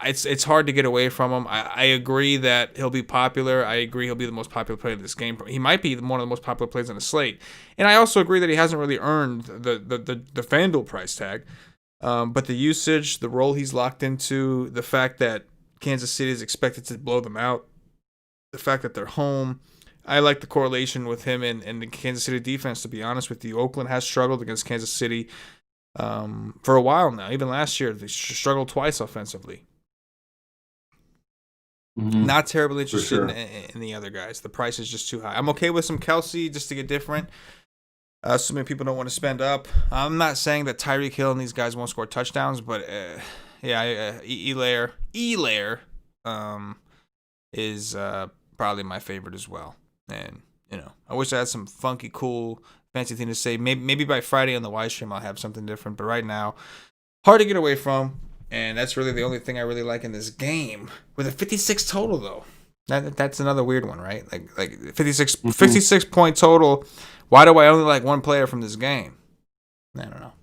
It's hard to get away from him. I agree that he'll be popular. I agree he'll be the most popular player of this game. He might be one of the most popular players on the slate. And I also agree that he hasn't really earned the FanDuel price tag. But the usage, the role he's locked into, the fact that Kansas City is expected to blow them out, the fact that they're home. I like the correlation with him and the Kansas City defense, to be honest with you. Oakland has struggled against Kansas City for a while now. Even last year, they struggled twice offensively. Not terribly interested in the other guys. The price is just too high. I'm okay with some Kelsey just to get different. Assuming people don't want to spend up. I'm not saying that Tyreek Hill and these guys won't score touchdowns, but Helaire is probably my favorite as well. And I wish I had some funky, cool, fancy thing to say. Maybe by Friday on the Y stream I'll have something different. But right now, hard to get away from. And that's really the only thing I really like in this game. With a 56 total, though. That's another weird one, right? Like 56 point total. Why do I only like one player from this game? I don't know.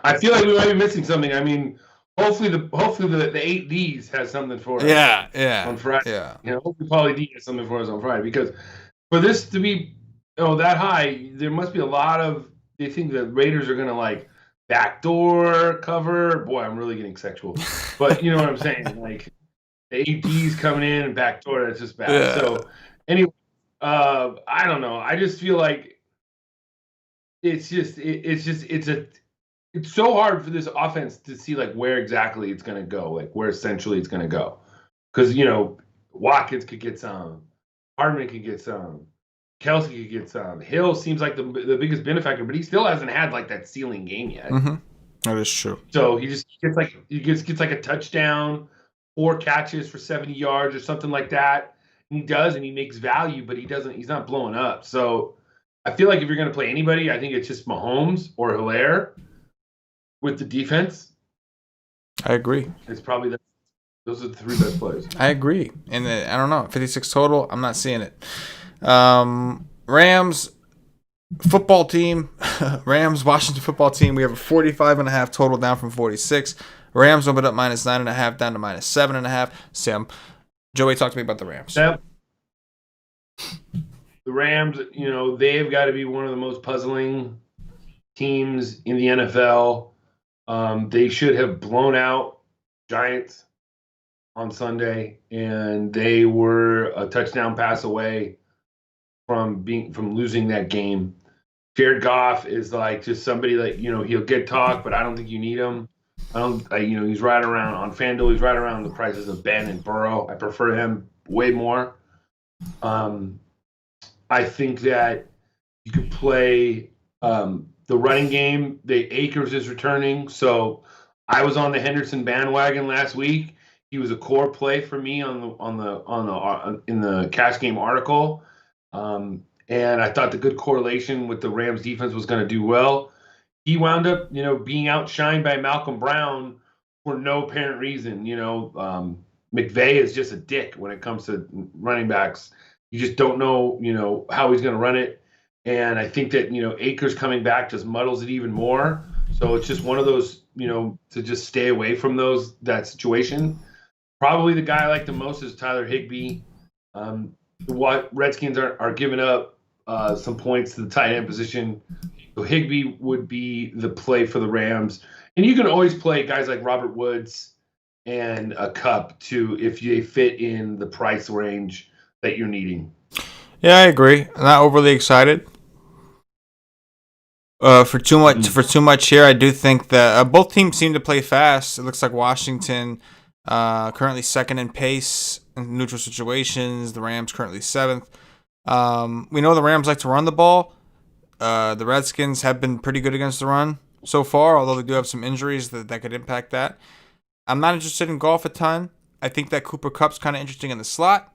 I feel like we might be missing something. I mean, hopefully the 8Ds has something for us. Yeah. On Friday. Yeah. Hopefully Pauly D has something for us on Friday, because for this to be that high, there must be a lot of. They think the Raiders are gonna backdoor cover. Boy, I'm really getting sexual, but you know what I'm saying. Like the AD's coming in and backdoor, that's just bad. Yeah. So anyway, I don't know. I just feel like it's so hard for this offense to see where exactly it's going to go, where essentially it's going to go, because Watkins could get some, Hardman could get some, Kelsey could get some. Hill seems like the biggest benefactor, but he still hasn't had that ceiling game yet. That is true. So he just gets a touchdown, 4 catches for 70 yards or something like that. And he does, and he makes value, but he's not blowing up. So I feel like if you're going to play anybody, I think it's just Mahomes or Helaire with the defense. I agree. It's probably those are the 3 best plays. I agree. And I don't know, 56 total, I'm not seeing it. Rams football team, Washington football team. We have a 45.5 total, down from 46. Rams opened up -9.5 down to -7.5. Sam, Joey, talk to me about the Rams. Yep. The Rams, they've got to be one of the most puzzling teams in the NFL. They should have blown out Giants on Sunday, and they were a touchdown pass away from losing that game. Jared Goff is just somebody he'll get talk, but I don't think you need him. He's right around on FanDuel. He's right around the prices of Ben and Burrow. I prefer him way more. I think that you could play the running game. The Akers is returning, so I was on the Henderson bandwagon last week. He was a core play for me in the cash game article. And I thought the good correlation with the Rams defense was going to do well. He wound up, being outshined by Malcolm Brown for no apparent reason. McVay is just a dick when it comes to running backs. You just don't know, how he's going to run it. And I think that, Akers coming back just muddles it even more. So it's just one of those, to just stay away from that situation. Probably the guy I like the most is Tyler Higbee. What Redskins are giving up some points to the tight end position. So Higbee would be the play for the Rams. And you can always play guys like Robert Woods and a Cup too if they fit in the price range that you're needing. Yeah, I agree. I'm not overly excited. For too much here, I do think that both teams seem to play fast. It looks like Washington currently second in pace in neutral situations. The Rams currently seventh. We know the Rams like to run the ball. The Redskins have been pretty good against the run so far, although they do have some injuries that could impact that. I'm not interested in Goff a ton. I think that Cooper Kupp's kind of interesting in the slot.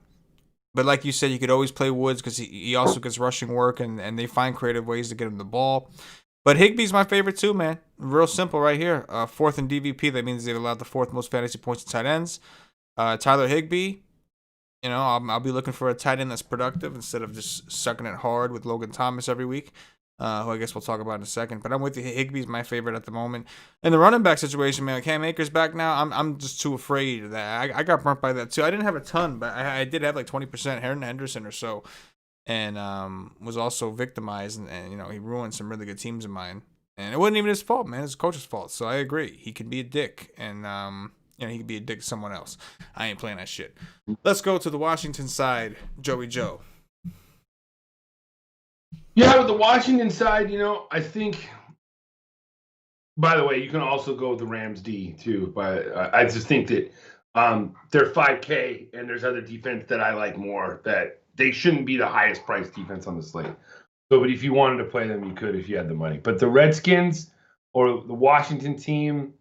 But like you said, you could always play Woods because he also gets rushing work, and they find creative ways to get him the ball. But Higbee's my favorite too, man. Real simple right here. Fourth in DVP. That means they've allowed the fourth most fantasy points to tight ends. Tyler Higbee. I'll be looking for a tight end that's productive instead of just sucking it hard with Logan Thomas every week, who I guess we'll talk about in a second. But I'm with you. Higbee's my favorite at the moment. In the running back situation, man, Cam Akers back now. I'm just too afraid of that. I got burnt by that too. I didn't have a ton, but I did have like 20% Aaron Henderson or so, and was also victimized, and he ruined some really good teams of mine. And it wasn't even his fault, man. It's his coach's fault. So I agree. He can be a dick, and he could be a dick to someone else. I ain't playing that shit. Let's go to the Washington side, Joey Joe. Yeah, with the Washington side, I think. By the way, you can also go with the Rams D too. But I just think that they're 5K, and there's other defense that I like more. That they shouldn't be the highest priced defense on the slate. So, but if you wanted to play them, you could if you had the money. But the Redskins or the Washington team.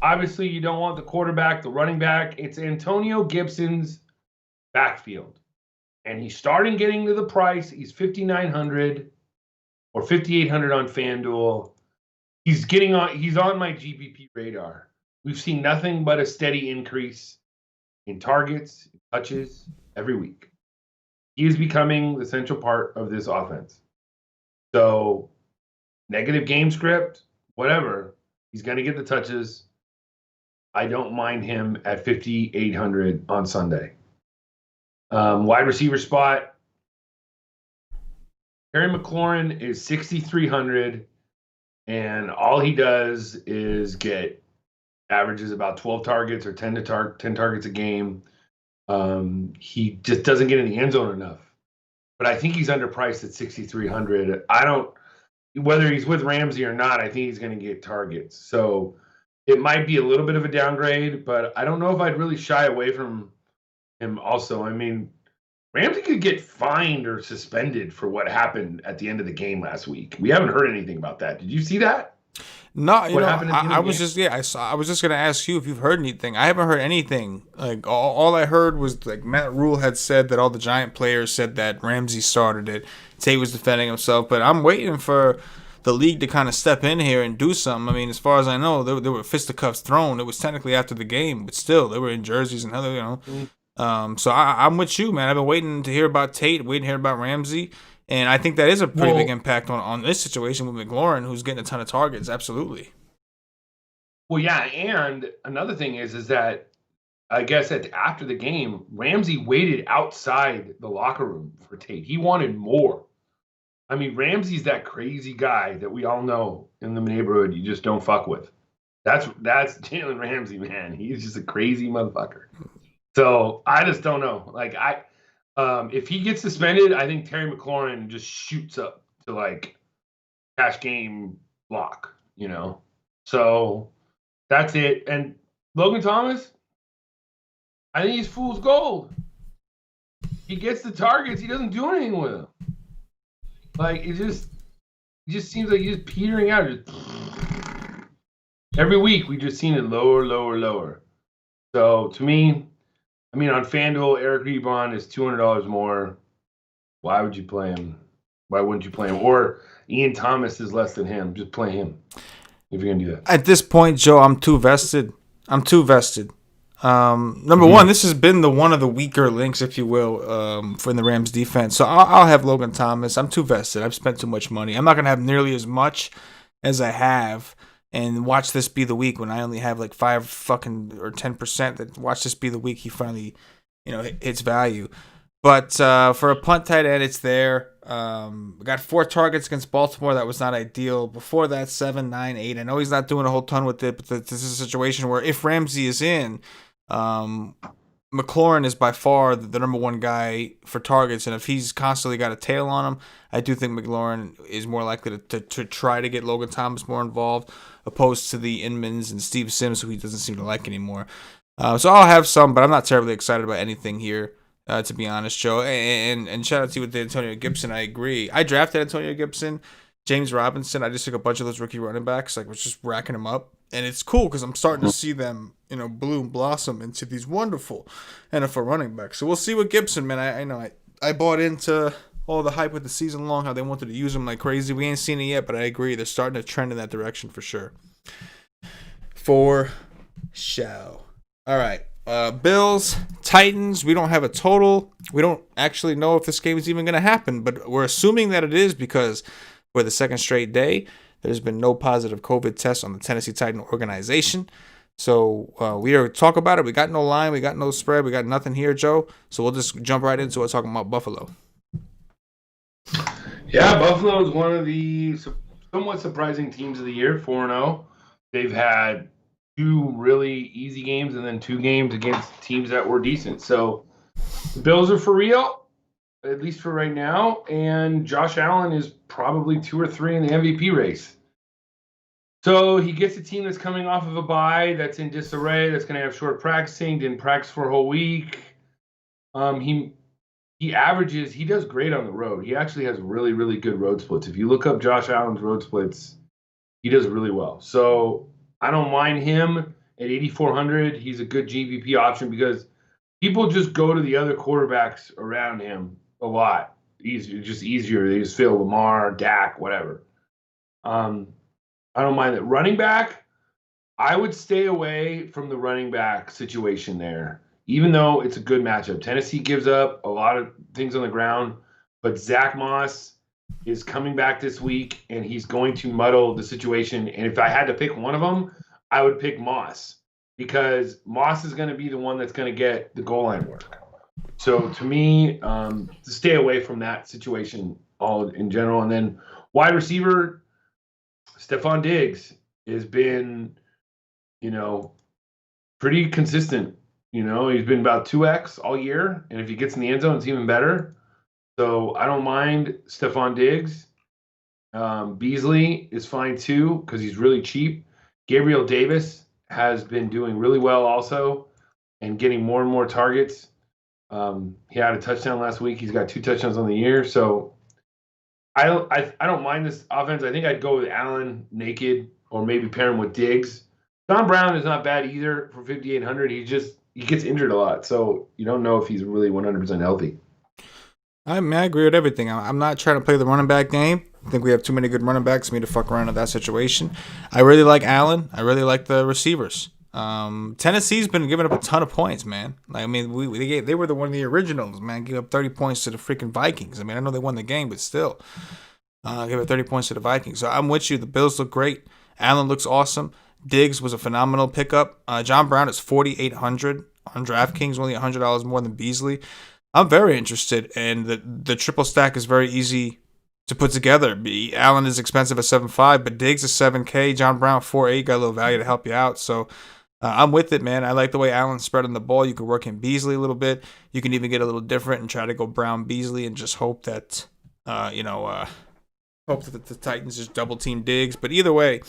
Obviously, you don't want the quarterback, the running back. It's Antonio Gibson's backfield. And he's starting getting to the price. He's $5,900 or $5,800 on FanDuel. He's on my GPP radar. We've seen nothing but a steady increase in targets, touches every week. He is becoming the central part of this offense. So, negative game script, whatever, he's going to get the touches. I don't mind him at 5,800 on Sunday. Wide receiver spot. Terry McLaurin is 6,300, and all he does is averages about 12 targets or 10 targets a game. He just doesn't get in the end zone enough. But I think he's underpriced at 6,300. Whether he's with Ramsey or not, I think he's going to get targets. So it might be a little bit of a downgrade, but I don't know if I'd really shy away from him also. I mean, Ramsey could get fined or suspended for what happened at the end of the game last week. We haven't heard anything about that. Did you see that? No, I was just I was just gonna ask you if you've heard anything. I haven't heard anything. Like all I heard was like Matt Rule had said that all the Giant players said that Ramsey started it. Tate was defending himself, but I'm waiting for the league to kind of step in here and do something. I mean, as far as I know, there were fisticuffs thrown. It was technically after the game, but still, they were in jerseys and other, So I'm with you, man. I've been waiting to hear about Tate, waiting to hear about Ramsey, and I think that is a pretty big impact on this situation with McLaurin, who's getting a ton of targets. Absolutely. Well, yeah, and another thing is that I guess after the game, Ramsey waited outside the locker room for Tate. He wanted more. I mean, Ramsey's that crazy guy that we all know in the neighborhood you just don't fuck with. That's Jalen Ramsey, man. He's just a crazy motherfucker. So I just don't know. Like if he gets suspended, I think Terry McLaurin just shoots up to like cash game block, So that's it. And Logan Thomas, I think he's fool's gold. He gets the targets. He doesn't do anything with them. Like it just seems like he's just petering out. Every week we just seen it lower, lower, lower. So to me, I mean on FanDuel, Eric Ebron is $200 more. Why would you play him? Why wouldn't you play him? Or Ian Thomas is less than him. Just play him if you're gonna do that. At this point, Joe, I'm too vested. Number one, this has been one of the weaker links, if you will, for the Rams defense. So I'll have Logan Thomas. I'm too vested. I've spent too much money. I'm not going to have nearly as much as I have and watch this be the week when I only have like 5 fucking or 10% that watch this be the week he finally, hits value. But for a punt tight end, it's there. We got 4 targets against Baltimore. That was not ideal. Before that, 7, 9, 8. I know he's not doing a whole ton with it, but this is a situation where if Ramsey is in, McLaurin is by far the number one guy for targets, and if he's constantly got a tail on him, I do think McLaurin is more likely to try to get Logan Thomas more involved, opposed to the Inmans and Steve Sims, who he doesn't seem to like anymore. So I'll have some, but I'm not terribly excited about anything here, to be honest, Joe. And shout out to you with the Antonio Gibson. I agree. I drafted Antonio Gibson, James Robinson. I just took a bunch of those rookie running backs, like was just racking them up. And it's cool because I'm starting to see them, bloom, blossom into these wonderful NFL running backs. So we'll see what Gibson, man. I know I bought into all the hype with the season long, how they wanted to use him like crazy. We ain't seen it yet, but I agree. They're starting to trend in that direction for sure. For show. All right. Bills, Titans. We don't have a total. We don't actually know if this game is even going to happen, but we're assuming that it is because for the second straight day, there's been no positive COVID tests on the Tennessee Titan organization. So we are talk about it. We got no line. We got no spread. We got nothing here, Joe. So we'll just jump right into it talking about Buffalo. Yeah, Buffalo is one of the somewhat surprising teams of the year, 4-0. They've had 2 really easy games and then 2 games against teams that were decent. So the Bills are for real, at least for right now, and Josh Allen is probably 2 or 3 in the MVP race. So he gets a team that's coming off of a bye, that's in disarray, that's going to have short practicing, didn't practice for a whole week. He does great on the road. He actually has really, really good road splits. If you look up Josh Allen's road splits, he does really well. So I don't mind him at 8,400. He's a good GPP option because people just go to the other quarterbacks around him a lot. Easier. They just feel Lamar, Dak, whatever. I don't mind that. Running back, I would stay away from the running back situation there, even though it's a good matchup. Tennessee gives up a lot of things on the ground, but Zach Moss is coming back this week, and he's going to muddle the situation. And if I had to pick one of them, I would pick Moss because Moss is going to be the one that's going to get the goal line work. So to me, to stay away from that situation all in general. And then wide receiver, Stephon Diggs has been, pretty consistent. He's been about 2x all year, and if he gets in the end zone, it's even better. So I don't mind Stephon Diggs. Beasley is fine too because he's really cheap. Gabriel Davis has been doing really well also and getting more and more targets. He had a touchdown last week. He's got 2 touchdowns on the year. So I don't mind this offense. I think I'd go with Allen naked or maybe pair him with Diggs. John Brown is not bad either for 5,800. He gets injured a lot, so you don't know if he's really 100% healthy. I agree with everything. I'm not trying to play the running back game. I think we have too many good running backs for me to fuck around in that situation. I really like Allen. I really like the receivers. Tennessee's been giving up a ton of points, man. They were one of the originals, man. Gave up 30 points to the freaking Vikings. I know they won the game, but still, gave up 30 points to the Vikings. So I'm with you. The Bills look great. Allen looks awesome. Diggs was a phenomenal pickup. John Brown is 4,800 on DraftKings, only $100 more than Beasley. I'm very interested, and the triple stack is very easy to put together. Allen is expensive at 7.5, but Diggs is 7K. John Brown 4.8, got a little value to help you out. So I'm with it, man. I like the way Allen's spreading the ball. You can work in Beasley a little bit. You can even get a little different and try to go Brown Beasley and just hope that the Titans just double team Diggs. But either way,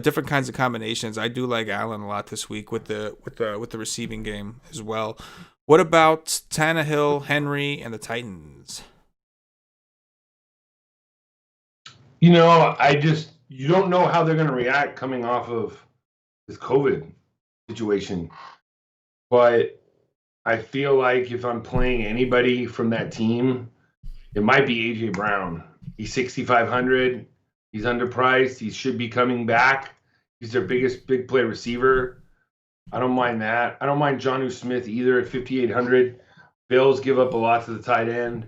different kinds of combinations. I do like Allen a lot this week with the receiving game as well. What about Tannehill, Henry, and the Titans? You don't know how they're going to react coming off of this COVID situation. But I feel like if I'm playing anybody from that team, it might be A.J. Brown. He's 6,500. He's underpriced. He should be coming back. He's their biggest big play receiver. I don't mind that. I don't mind Jonnu Smith either at 5,800. Bills give up a lot to the tight end.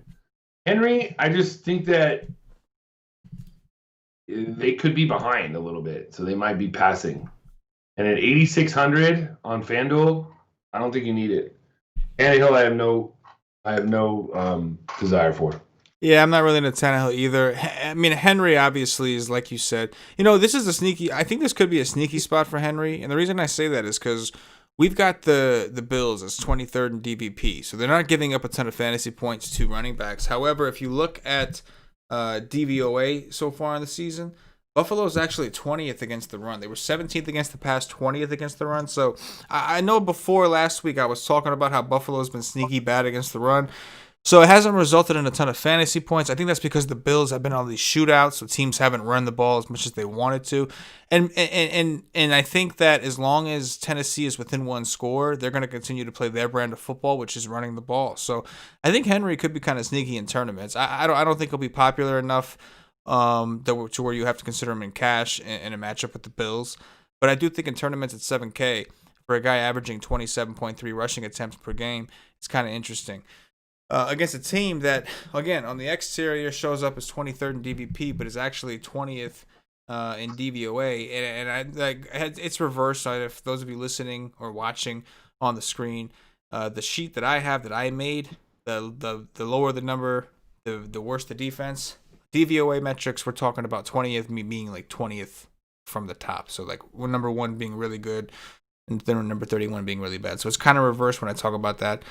Henry, I just think that they could be behind a little bit, so they might be passing. And at 8,600 on FanDuel, I don't think you need it. Tannehill, I have no desire for. Yeah, I'm not really into Tannehill either. Henry obviously is, like you said. I think this could be a sneaky spot for Henry. And the reason I say that is because we've got the Bills as 23rd in DVP, so they're not giving up a ton of fantasy points to running backs. However, if you look at DVOA so far in the season, Buffalo's actually 20th against the run. They were 17th against the pass, 20th against the run. So I know before last week I was talking about how Buffalo's been sneaky bad against the run. So it hasn't resulted in a ton of fantasy points. I think that's because the Bills have been on these shootouts, so teams haven't run the ball as much as they wanted to. And I think that as long as Tennessee is within one score, they're going to continue to play their brand of football, which is running the ball. So I think Henry could be kind of sneaky in tournaments. I don't think he'll be popular enough to where you have to consider him in cash in a matchup with the Bills. But I do think in tournaments at 7K, for a guy averaging 27.3 rushing attempts per game, it's kind of interesting. Against a team that, again, on the exterior shows up as 23rd in DVP, but is actually 20th in DVOA, and it's reversed. If those of you listening or watching on the screen, the sheet that I have that I made, the lower the number, the worse the defense. DVOA metrics, we're talking about 20th, me being like 20th from the top. So like we're number 1 being really good, and then number 31 being really bad. So it's kind of reversed when I talk about that.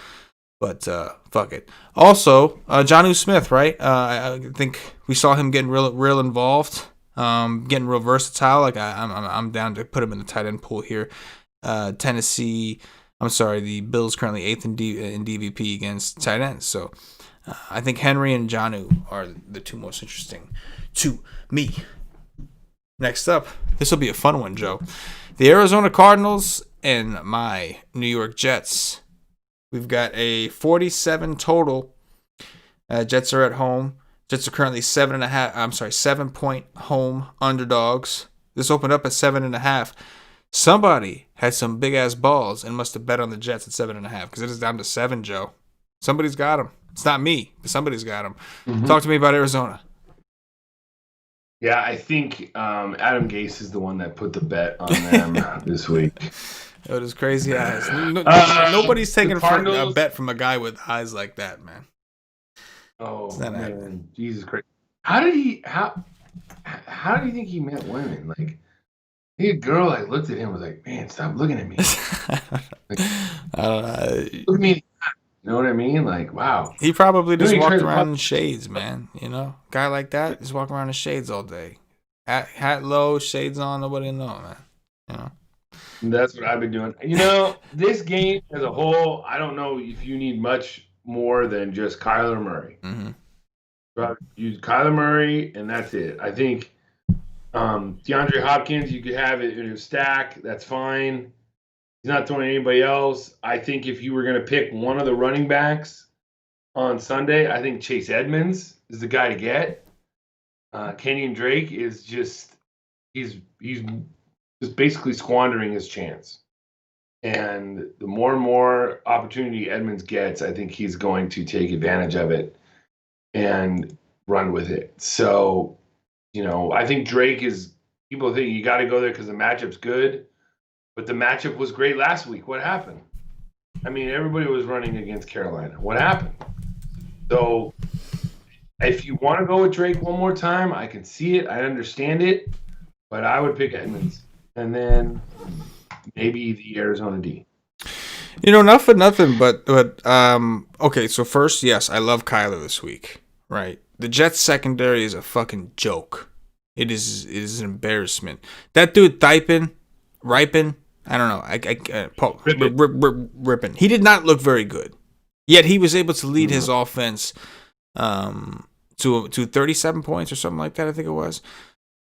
But fuck it. Also, Jonnu Smith, right? I think we saw him getting real involved, getting real versatile. Like I'm down to put him in the tight end pool here. The Bills currently 8th in DVP against tight ends. So I think Henry and Jonnu are the two most interesting to me. Next up, this will be a fun one, Joe. The Arizona Cardinals and my New York Jets. We've got a 47 total. Jets are at home. Jets are currently 7-point home underdogs. This opened up at 7.5. Somebody had some big ass balls and must have bet on the Jets at 7.5 because it is down to 7, Joe. Somebody's got them. It's not me, but somebody's got them. Mm-hmm. Talk to me about Arizona. Yeah, I think Adam Gase is the one that put the bet on them this week. It was crazy eyes. Nobody's taking a bet from a guy with eyes like that, man. Oh man, Jesus Christ! How do you think he met women? Like, a girl like looked at him and was like, "Man, stop looking at me." Like, I don't know. Look at me. You know what I mean? Like, wow. He probably just walked around in shades, man. You know, guy like that just walk around in shades all day. Hat low, shades on. Nobody know, man. You know. That's what I've been doing. You know, this game as a whole, I don't know if you need much more than just Kyler Murray. Mm-hmm. But use Kyler Murray, and that's it. I think DeAndre Hopkins, you could have it in your stack. That's fine. He's not throwing anybody else. I think if you were going to pick one of the running backs on Sunday, I think Chase Edmonds is the guy to get. Kenyon Drake is just he's just basically squandering his chance. And the more and more opportunity Edmonds gets, I think he's going to take advantage of it and run with it. So, you know, I think Drake is, people think you got to go there because the matchup's good, but the matchup was great last week. What happened? I mean, everybody was running against Carolina. What happened? So if you want to go with Drake one more time, I can see it. I understand it, but I would pick Edmonds. And then maybe the Arizona D. You know, not for nothing, but okay, so first, yes, I love Kyler this week, right? The Jets secondary is a fucking joke. It is an embarrassment. That dude Ripon, I don't know, Rippin. He did not look very good. Yet he was able to lead his offense to 37 points or something like that, I think it was.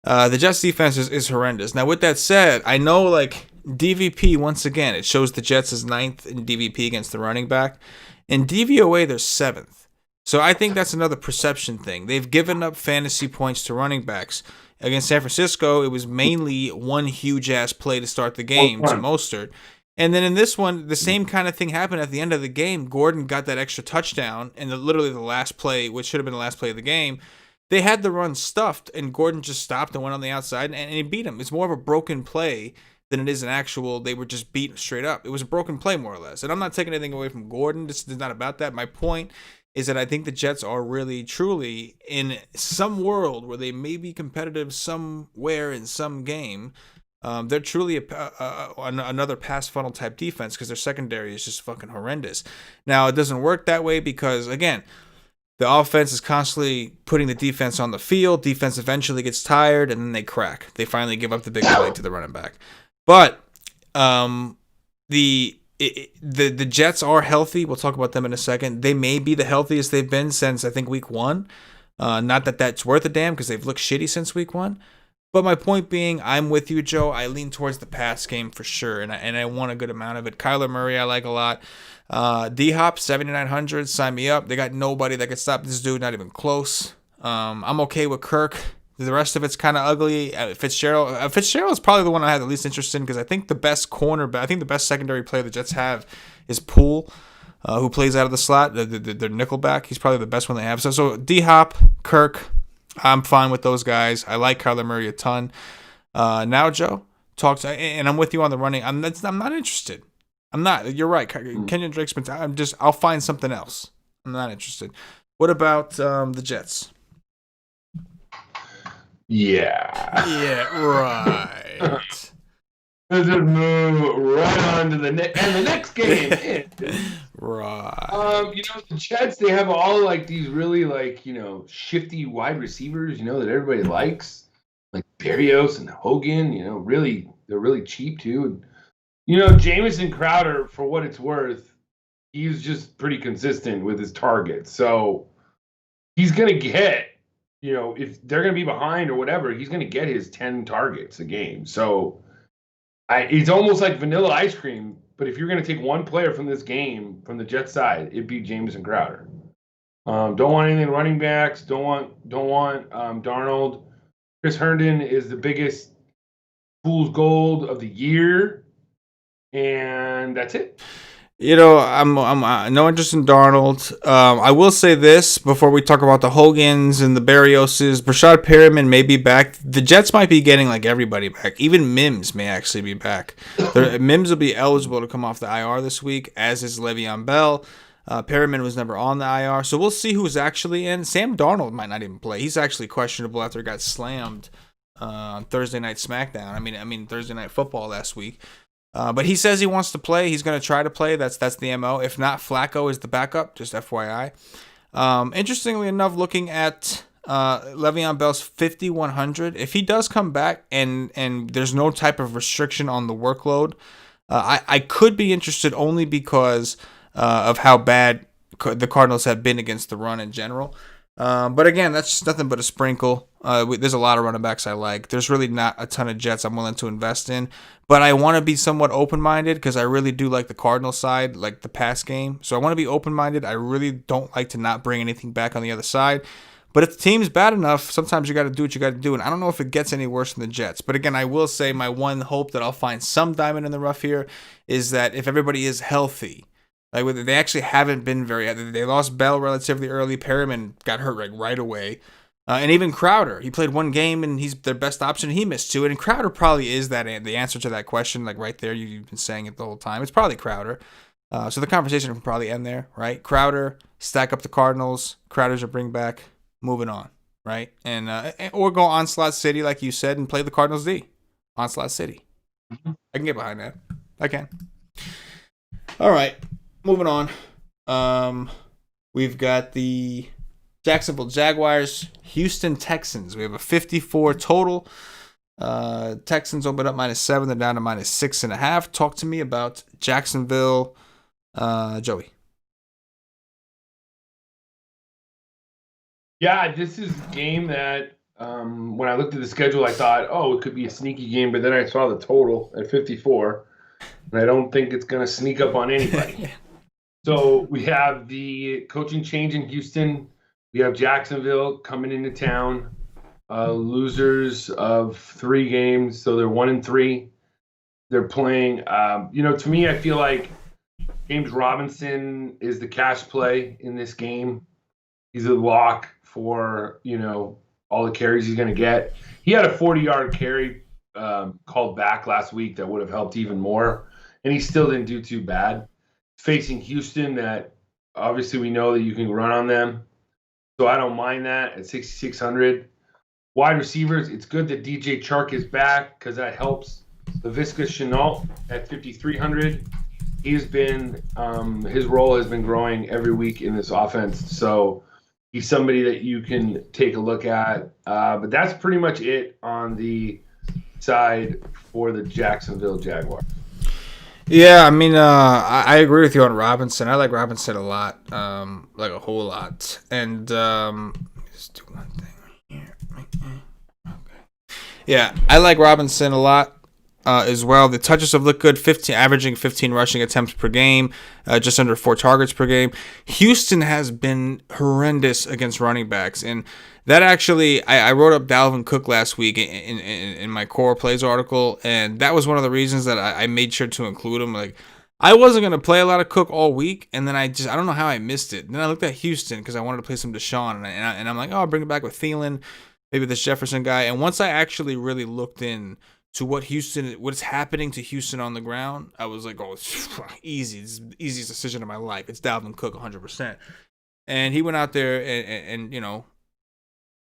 The Jets defense is horrendous. Now, with that said, I know, like, DVP, once again, it shows the Jets as 9th in DVP against the running back. In DVOA, they're 7th. So I think that's another perception thing. They've given up fantasy points to running backs. Against San Francisco, it was mainly one huge-ass play to start the game to Mostert. And then in this one, the same kind of thing happened at the end of the game. Gordon got that extra touchdown, and literally the last play, which should have been the last play of the game, they had the run stuffed, and Gordon just stopped and went on the outside, and he beat him. It's more of a broken play than it is an actual, they were just beat straight up. It was a broken play, more or less. And I'm not taking anything away from Gordon. This is not about that. My point is that I think the Jets are really, truly in some world where they may be competitive somewhere in some game. They're truly another pass funnel type defense because their secondary is just fucking horrendous. Now, it doesn't work that way because, again, the offense is constantly putting the defense on the field. Defense eventually gets tired, and then they crack. They finally give up the big play to the running back. But the Jets are healthy. We'll talk about them in a second. They may be the healthiest they've been since, I think, week 1. Not that that's worth a damn because they've looked shitty since week 1. But my point being, I'm with you, Joe. I lean towards the pass game for sure, and I want a good amount of it. Kyler Murray, I like a lot. D-Hop, 7,900, sign me up. They got nobody that can stop this dude, not even close. I'm okay with Kirk. The rest of it's kind of ugly. Fitzgerald is probably the one I had the least interest in because I think the best secondary player the Jets have is Poole, who plays out of the slot. Their nickelback. He's probably the best one they have. So D-Hop, Kirk, I'm fine with those guys. I like Kyler Murray a ton. Now, Joe, and I'm with you on the running. I'm not interested. I'm not. You're right. Kenyon Drake's been. I'll find something else. I'm not interested. What about the Jets? Yeah, right. Let's just move right on to the next game is right. The Jets, they have all like these really shifty wide receivers, that everybody likes, like Berrios and Hogan. They're really cheap too. And, Jamison Crowder, for what it's worth, he's just pretty consistent with his targets. So he's gonna get. If they're going to be behind or whatever, he's going to get his 10 targets a game. So it's almost like vanilla ice cream. But if you're going to take one player from this game, from the Jets side, it'd be Jamison Crowder. Don't want anything running backs. Don't want Darnold. Chris Herndon is the biggest fool's gold of the year. And that's it. I'm no interest in Darnold. I will say this before we talk about the Hogans and the Berrioses. Brashad Perriman may be back. The Jets might be getting like everybody back. Even Mims may actually be back. Mims will be eligible to come off the IR this week, as is Le'Veon Bell. Perriman was never on the IR, so we'll see who's actually in. Sam Darnold might not even play. He's actually questionable after he got slammed on Thursday Night SmackDown. I mean Thursday Night Football last week. But he says he wants to play. He's going to try to play. That's the MO. If not, Flacco is the backup, just FYI. Interestingly enough, looking at Le'Veon Bell's 5,100, if he does come back and there's no type of restriction on the workload, I could be interested only because of how bad the Cardinals have been against the run in general. But again, that's just nothing but a sprinkle. There's a lot of running backs I like. There's really not a ton of Jets I'm willing to invest in. But I want to be somewhat open-minded because I really do like the Cardinals side, like the pass game. So I want to be open-minded. I really don't like to not bring anything back on the other side. But if the team's bad enough, sometimes you got to do what you got to do. And I don't know if it gets any worse than the Jets. But again, I will say my one hope that I'll find some diamond in the rough here is that if everybody is healthy, like they actually haven't been very. They lost Bell relatively early. Perriman got hurt right away, and even Crowder. He played one game and he's their best option. He missed 2, and Crowder probably is the answer to that question. Like right there, you've been saying it the whole time. It's probably Crowder. So the conversation can probably end there, right? Crowder, stack up the Cardinals. Crowder's a bring back. Moving on, right? And or go Onslaught City like you said and play the Cardinals D. Onslaught City. I can get behind that. I can. All right. Moving on, we've got the Jacksonville Jaguars, Houston Texans. We have a 54 total. Texans open up -7. They're down to -6.5. Talk to me about Jacksonville, Joey. Yeah, this is a game that when I looked at the schedule, I thought, it could be a sneaky game. But then I saw the total at 54, and I don't think it's going to sneak up on anybody. So we have the coaching change in Houston. We have Jacksonville coming into town, losers of 3 games. So they're 1-3. They're playing, to me, I feel like James Robinson is the cash play in this game. He's a lock for, all the carries he's going to get. He had a 40-yard carry called back last week that would have helped even more. And he still didn't do too bad. Facing Houston, that obviously we know that you can run on them. So I don't mind that at 6,600. Wide receivers, it's good that DJ Chark is back because that helps Laviska Shenault at 5,300. He's been his role has been growing every week in this offense, so he's somebody that you can take a look at. But that's pretty much it on the side for the Jacksonville Jaguars. Yeah, I mean, I agree with you on Robinson. I like Robinson a lot, like a whole lot. And just do one thing here. Okay. Yeah, I like Robinson a lot as well. The touches have looked good, averaging 15 rushing attempts per game, just under 4 targets per game. Houston has been horrendous against running backs, and that actually, I wrote up Dalvin Cook last week in my core plays article, and that was one of the reasons that I made sure to include him. Like, I wasn't going to play a lot of Cook all week, and then I don't know how I missed it. Then I looked at Houston because I wanted to play some Deshaun, and I'm like, oh, I'll bring it back with Thielen, maybe this Jefferson guy. And once I actually really looked in to what's happening to Houston on the ground, I was like, oh, it's easy. This is the easiest decision of my life. It's Dalvin Cook 100%. And he went out there and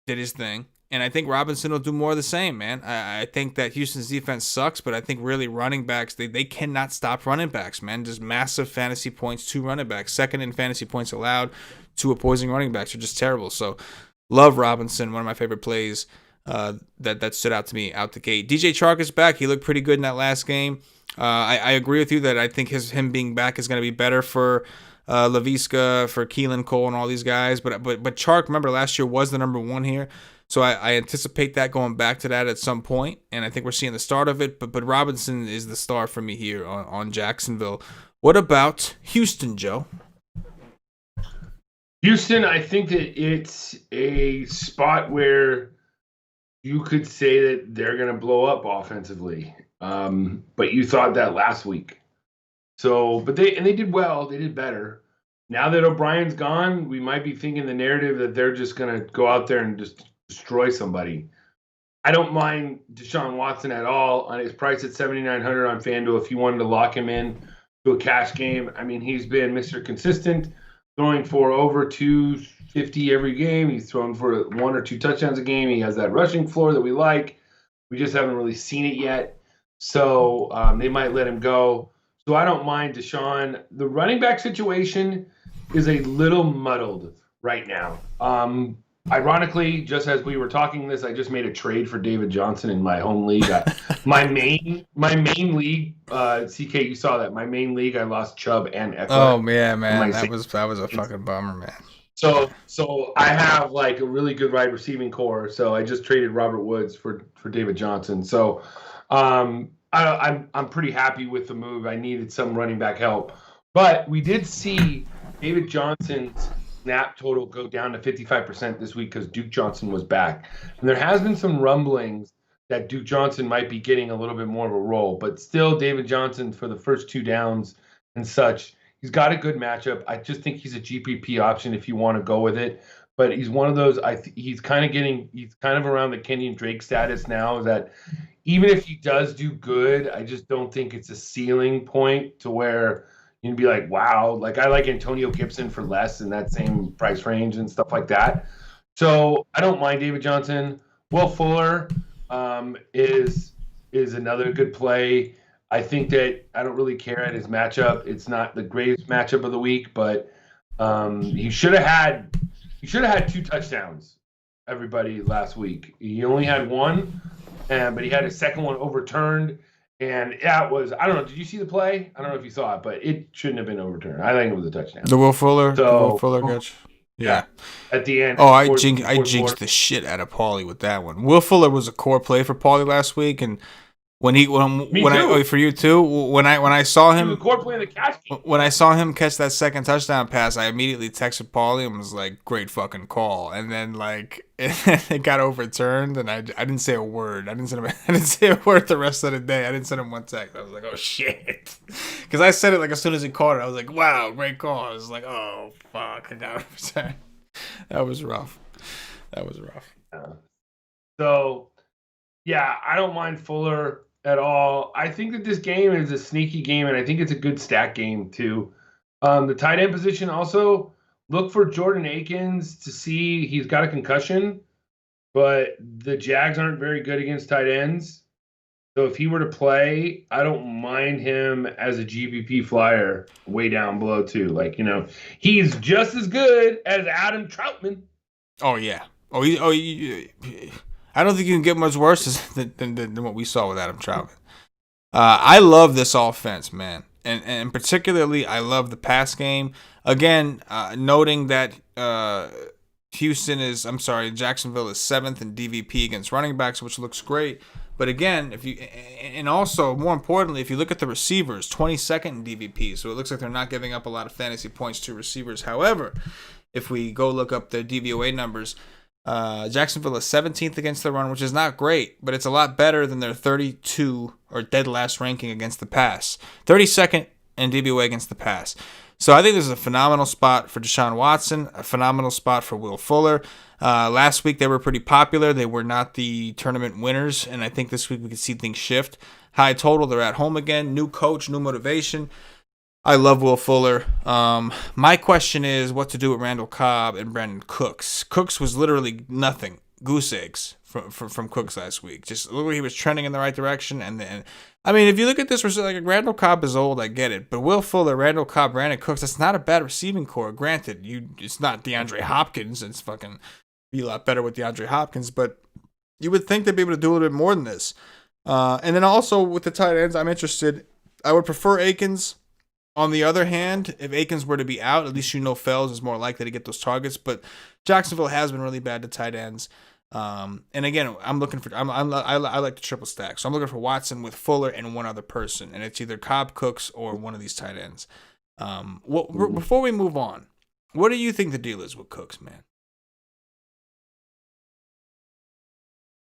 did his thing. And I think Robinson will do more of the same, man. I think that Houston's defense sucks, but I think really running backs, they cannot stop running backs, man. Just massive fantasy points to running backs. Second in fantasy points allowed to opposing running backs are just terrible. So love Robinson, one of my favorite plays that stood out to me out the gate. DJ Chark is back. He looked pretty good in that last game. I agree with you that I think him being back is going to be better for Laviska, for Keelan Cole, and all these guys. But Chark, remember, last year was the number 1 here. So I anticipate that going back to that at some point, and I think we're seeing the start of it. But Robinson is the star for me here on Jacksonville. What about Houston, Joe? Houston, I think that it's a spot where you could say that they're going to blow up offensively, but you thought that last week. So, but they did well. They did better. Now that O'Brien's gone, we might be thinking the narrative that they're just going to go out there and just destroy somebody. I don't mind Deshaun Watson at all on his price at 7,900 on FanDuel. If you wanted to lock him in to a cash game, I mean, he's been Mr. Consistent, throwing for over 250 every game. He's thrown for 1 or 2 touchdowns a game. He has that rushing floor that we like. We just haven't really seen it yet. So they might let him go. So I don't mind Deshaun. The running back situation is a little muddled right now. Ironically, just as we were talking this, I just made a trade for David Johnson in my home league. My main league, CK, you saw that. My main league, I lost Chubb and Eckler. Oh yeah, man, that was a fucking bummer, man. So I have like a really good wide receiving core. So I just traded Robert Woods for David Johnson. So I'm pretty happy with the move. I needed some running back help, but we did see David Johnson's snap total go down to 55% this week because Duke Johnson was back. And there has been some rumblings that Duke Johnson might be getting a little bit more of a role, but still David Johnson for the first 2 downs and such, he's got a good matchup. I just think he's a GPP option if you want to go with it. But he's one of those, he's kind of around the Kenyon Drake status now, that even if he does do good, I just don't think it's a ceiling point to where you'd be like, wow, like I like Antonio Gibson for less in that same price range and stuff like that. So I don't mind David Johnson. Will Fuller is another good play. I think that I don't really care at his matchup. It's not the greatest matchup of the week, but he should have had 2 touchdowns, everybody, last week. He only had 1, but he had his second one overturned. And that was, I don't know, did you see the play? I don't know if you saw it, but it shouldn't have been overturned. I think it was a touchdown. The Will Fuller catch? Yeah. At the end. Oh, I jinxed the shit out of Paulie with that one. Will Fuller was a core play for Paulie last week, and when for you too, when I saw him when I saw him catch that second touchdown pass, I immediately texted Paulie and was like, "Great fucking call." And then like it got overturned, and I didn't say a word. I didn't say a word the rest of the day. I didn't send him one text. I was like, "Oh shit," because I said it like as soon as he caught it. I was like, "Wow, great call." I was like, "Oh fuck," I got overturned. That was rough. So, yeah, I don't mind Fuller at all. I think that this game is a sneaky game, and I think it's a good stack game too. The tight end position also, look for Jordan Akins to see. He's got a concussion, but the Jags aren't very good against tight ends. So if he were to play, I don't mind him as a GPP flyer way down below too. Like, he's just as good as Adam Troutman. Oh yeah. I don't think you can get much worse than what we saw with Adam Troutman. I love this offense, man, and particularly I love the pass game. Again, noting that Jacksonville is 7th in DVP against running backs, which looks great. But again, and also more importantly, if you look at the receivers, 22nd in DVP, so it looks like they're not giving up a lot of fantasy points to receivers. However, if we go look up their DVOA numbers, Jacksonville is 17th against the run, which is not great, but it's a lot better than their 32 or dead last ranking against the pass. 32nd in DVOA against the pass. So I think this is a phenomenal spot for Deshaun Watson, a phenomenal spot for Will Fuller. Last week they were pretty popular. They were not the tournament winners, and I think this week we could see things shift. High total, they're at home again. New coach, new motivation. I love Will Fuller. My question is what to do with Randall Cobb and Brandon Cooks. Cooks was literally nothing. Goose eggs from Cooks last week. Just look, he was trending in the right direction. And then, I mean, if you look at this, like Randall Cobb is old, I get it. But Will Fuller, Randall Cobb, Brandon Cooks, that's not a bad receiving core. Granted, it's not DeAndre Hopkins. It's fucking be a lot better with DeAndre Hopkins. But you would think they'd be able to do a little bit more than this. And then also with the tight ends, I'm interested. I would prefer Akins. On the other hand, if Akins were to be out, at least Fells is more likely to get those targets. But Jacksonville has been really bad to tight ends. And again, I'm looking for. I like the triple stack, so I'm looking for Watson with Fuller and one other person, and it's either Cobb, Cooks, or one of these tight ends. Before we move on, what do you think the deal is with Cooks, man?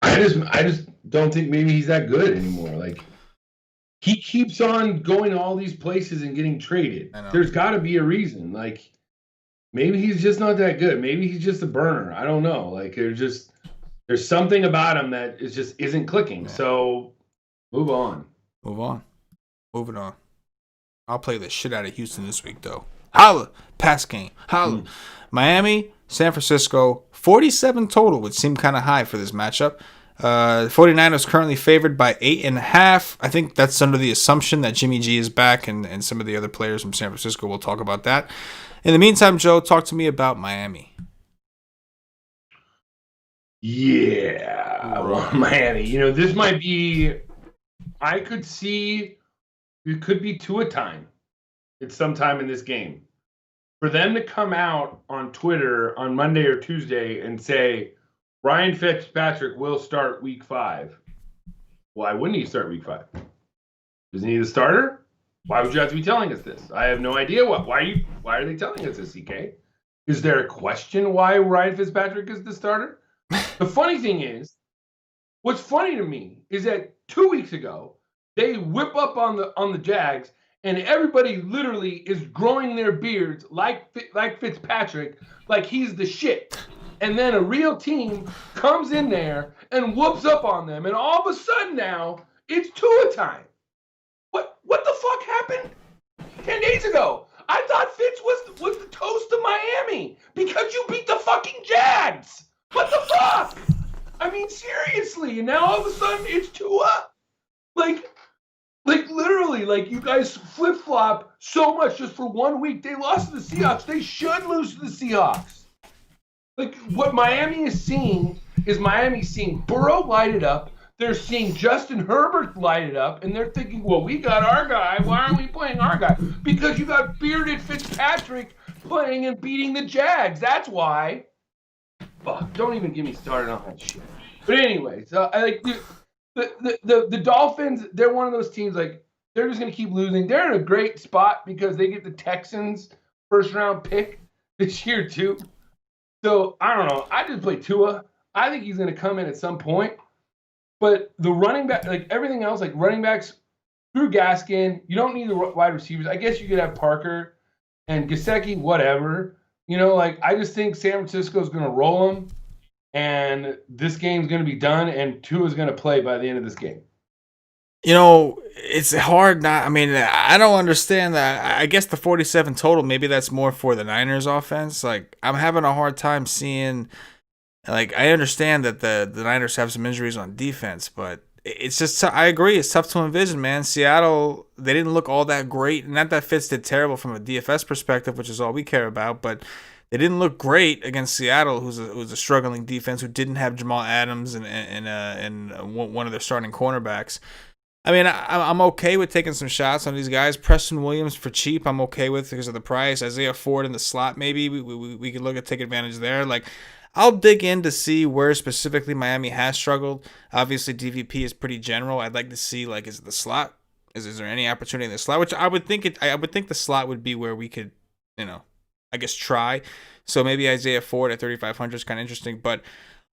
I just don't think maybe he's that good anymore. Like, he keeps on going to all these places and getting traded. There's got to be a reason. Like, maybe he's just not that good. Maybe he's just a burner. I don't know. Like, there's something about him that isn't clicking. Man. So, move on. Moving on. I'll play the shit out of Houston this week, though. Holla! Pass game. Holla. Miami, San Francisco, 47 total, which seemed kind of high for this matchup. The 49ers currently favored by 8.5. I think that's under the assumption that Jimmy G is back and some of the other players from San Francisco. We'll talk about that. In the meantime, Joe, talk to me about Miami. Yeah, well, Miami. This might be. I could see it could be Tua time. It's sometime in this game. For them to come out on Twitter on Monday or Tuesday and say, Ryan Fitzpatrick will start week 5. Why wouldn't he start week 5? Isn't he the starter? Why would you have to be telling us this? I have no idea. Why are they telling us this, CK? Is there a question why Ryan Fitzpatrick is the starter? The funny thing is, what's funny to me is that 2 weeks ago, they whip up on the Jags, and everybody literally is growing their beards like Fitzpatrick, like he's the shit. And then a real team comes in there and whoops up on them. And all of a sudden now, it's Tua time. What the fuck happened 10 days ago? I thought Fitz was the toast of Miami because you beat the fucking Jags. What the fuck? I mean, seriously. And now all of a sudden, it's Tua? Like literally, like you guys flip-flop so much just for 1 week. They lost to the Seahawks. They should lose to the Seahawks. Like, what Miami is seeing Burrow light it up. They're seeing Justin Herbert light it up, and they're thinking, well, we got our guy. Why aren't we playing our guy? Because you got bearded Fitzpatrick playing and beating the Jags. That's why. Fuck, don't even get me started on that shit. But anyway, so I like the Dolphins, they're one of those teams, like, they're just going to keep losing. They're in a great spot because they get the Texans first-round pick this year, too. So, I don't know. I just play Tua. I think he's going to come in at some point. But the running back, like everything else, like running backs through Gaskin, you don't need the wide receivers. I guess you could have Parker and Gesicki, whatever. I just think San Francisco is going to roll them. And this game's going to be done. And Tua's going to play by the end of this game. It's hard not. I mean, I don't understand that. I guess the 47 total, maybe that's more for the Niners offense. Like, I'm having a hard time seeing. Like, I understand that the Niners have some injuries on defense, but it's just, I agree. It's tough to envision, man. Seattle, they didn't look all that great. Not that Fitz did terrible from a DFS perspective, which is all we care about, but they didn't look great against Seattle, who's a struggling defense, who didn't have Jamal Adams and one of their starting cornerbacks. I mean, I'm okay with taking some shots on these guys. Preston Williams for cheap, I'm okay with because of the price. Isaiah Ford in the slot, maybe we could look at take advantage there. Like, I'll dig in to see where specifically Miami has struggled. Obviously, DVP is pretty general. I'd like to see, like, is it the slot? Is there any opportunity in the slot? Which I would think the slot would be where we could, I guess try. So maybe Isaiah Ford at 3,500 is kind of interesting, but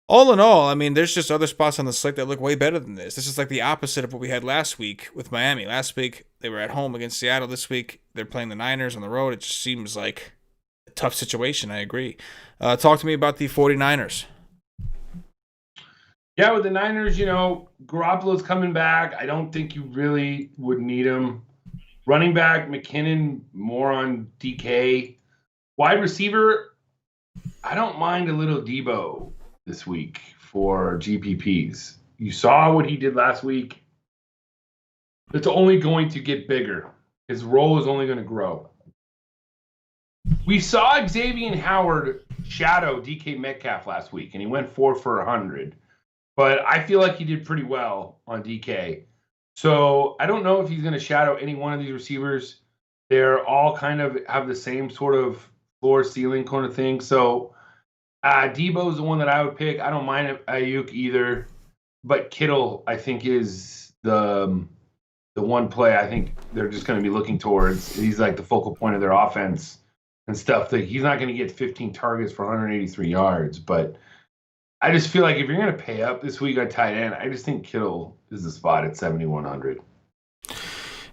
all in all, I mean, there's just other spots on the slate that look way better than this. This is like the opposite of what we had last week with Miami. Last week, they were at home against Seattle. This week, they're playing the Niners on the road. It just seems like a tough situation. I agree. Talk to me about the 49ers. Yeah, with the Niners, Garoppolo's coming back. I don't think you really would need him. Running back, McKinnon, more on DK. Wide receiver, I don't mind a little Debo this week for GPPs. You saw what he did last week. It's only going to get bigger. His role is only going to grow. We saw Xavier Howard shadow DK Metcalf last week, and he went 4 for 100. But I feel like he did pretty well on DK. So I don't know if he's going to shadow any one of these receivers. They're all kind of have the same sort of floor ceiling kind of thing. So Debo's the one that I would pick. I don't mind Ayuk either, but Kittle I think is the one play I think they're just going to be looking towards. He's like the focal point of their offense and stuff. That he's not going to get 15 targets for 183 yards, but I just feel like if you're going to pay up this week on tight end, I just think Kittle is the spot at 7,100.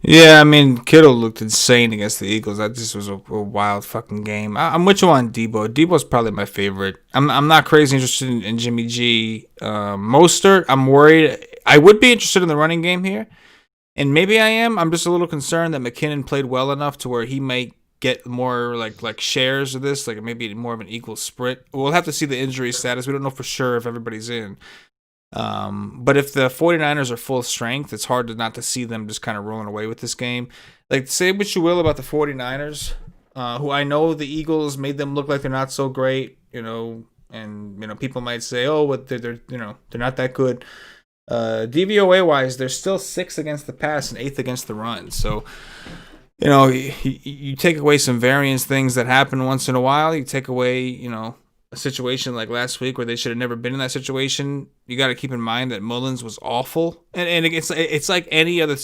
Yeah, I mean, Kittle looked insane against the Eagles. That just was a wild fucking game. I'm with you on Debo. Debo's probably my favorite. I'm not crazy interested in Jimmy G. Mostert, I'm worried. I would be interested in the running game here, and maybe I am. I'm just a little concerned that McKinnon played well enough to where he might get more like shares of this, like maybe more of an equal split. We'll have to see the injury status. We don't know for sure if everybody's in. But if the 49ers are full strength, it's hard not to see them just kind of rolling away with this game. Like, say what you will about the 49ers, who I know the Eagles made them look like they're not so great, and people might say, oh, but they're not that good. DVOA wise, they're still 6th against the pass and 8th against the run. So, you take away some variance things that happen once in a while. You take away, a situation like last week where they should have never been in that situation. You got to keep in mind that Mullins was awful. And it's like any other,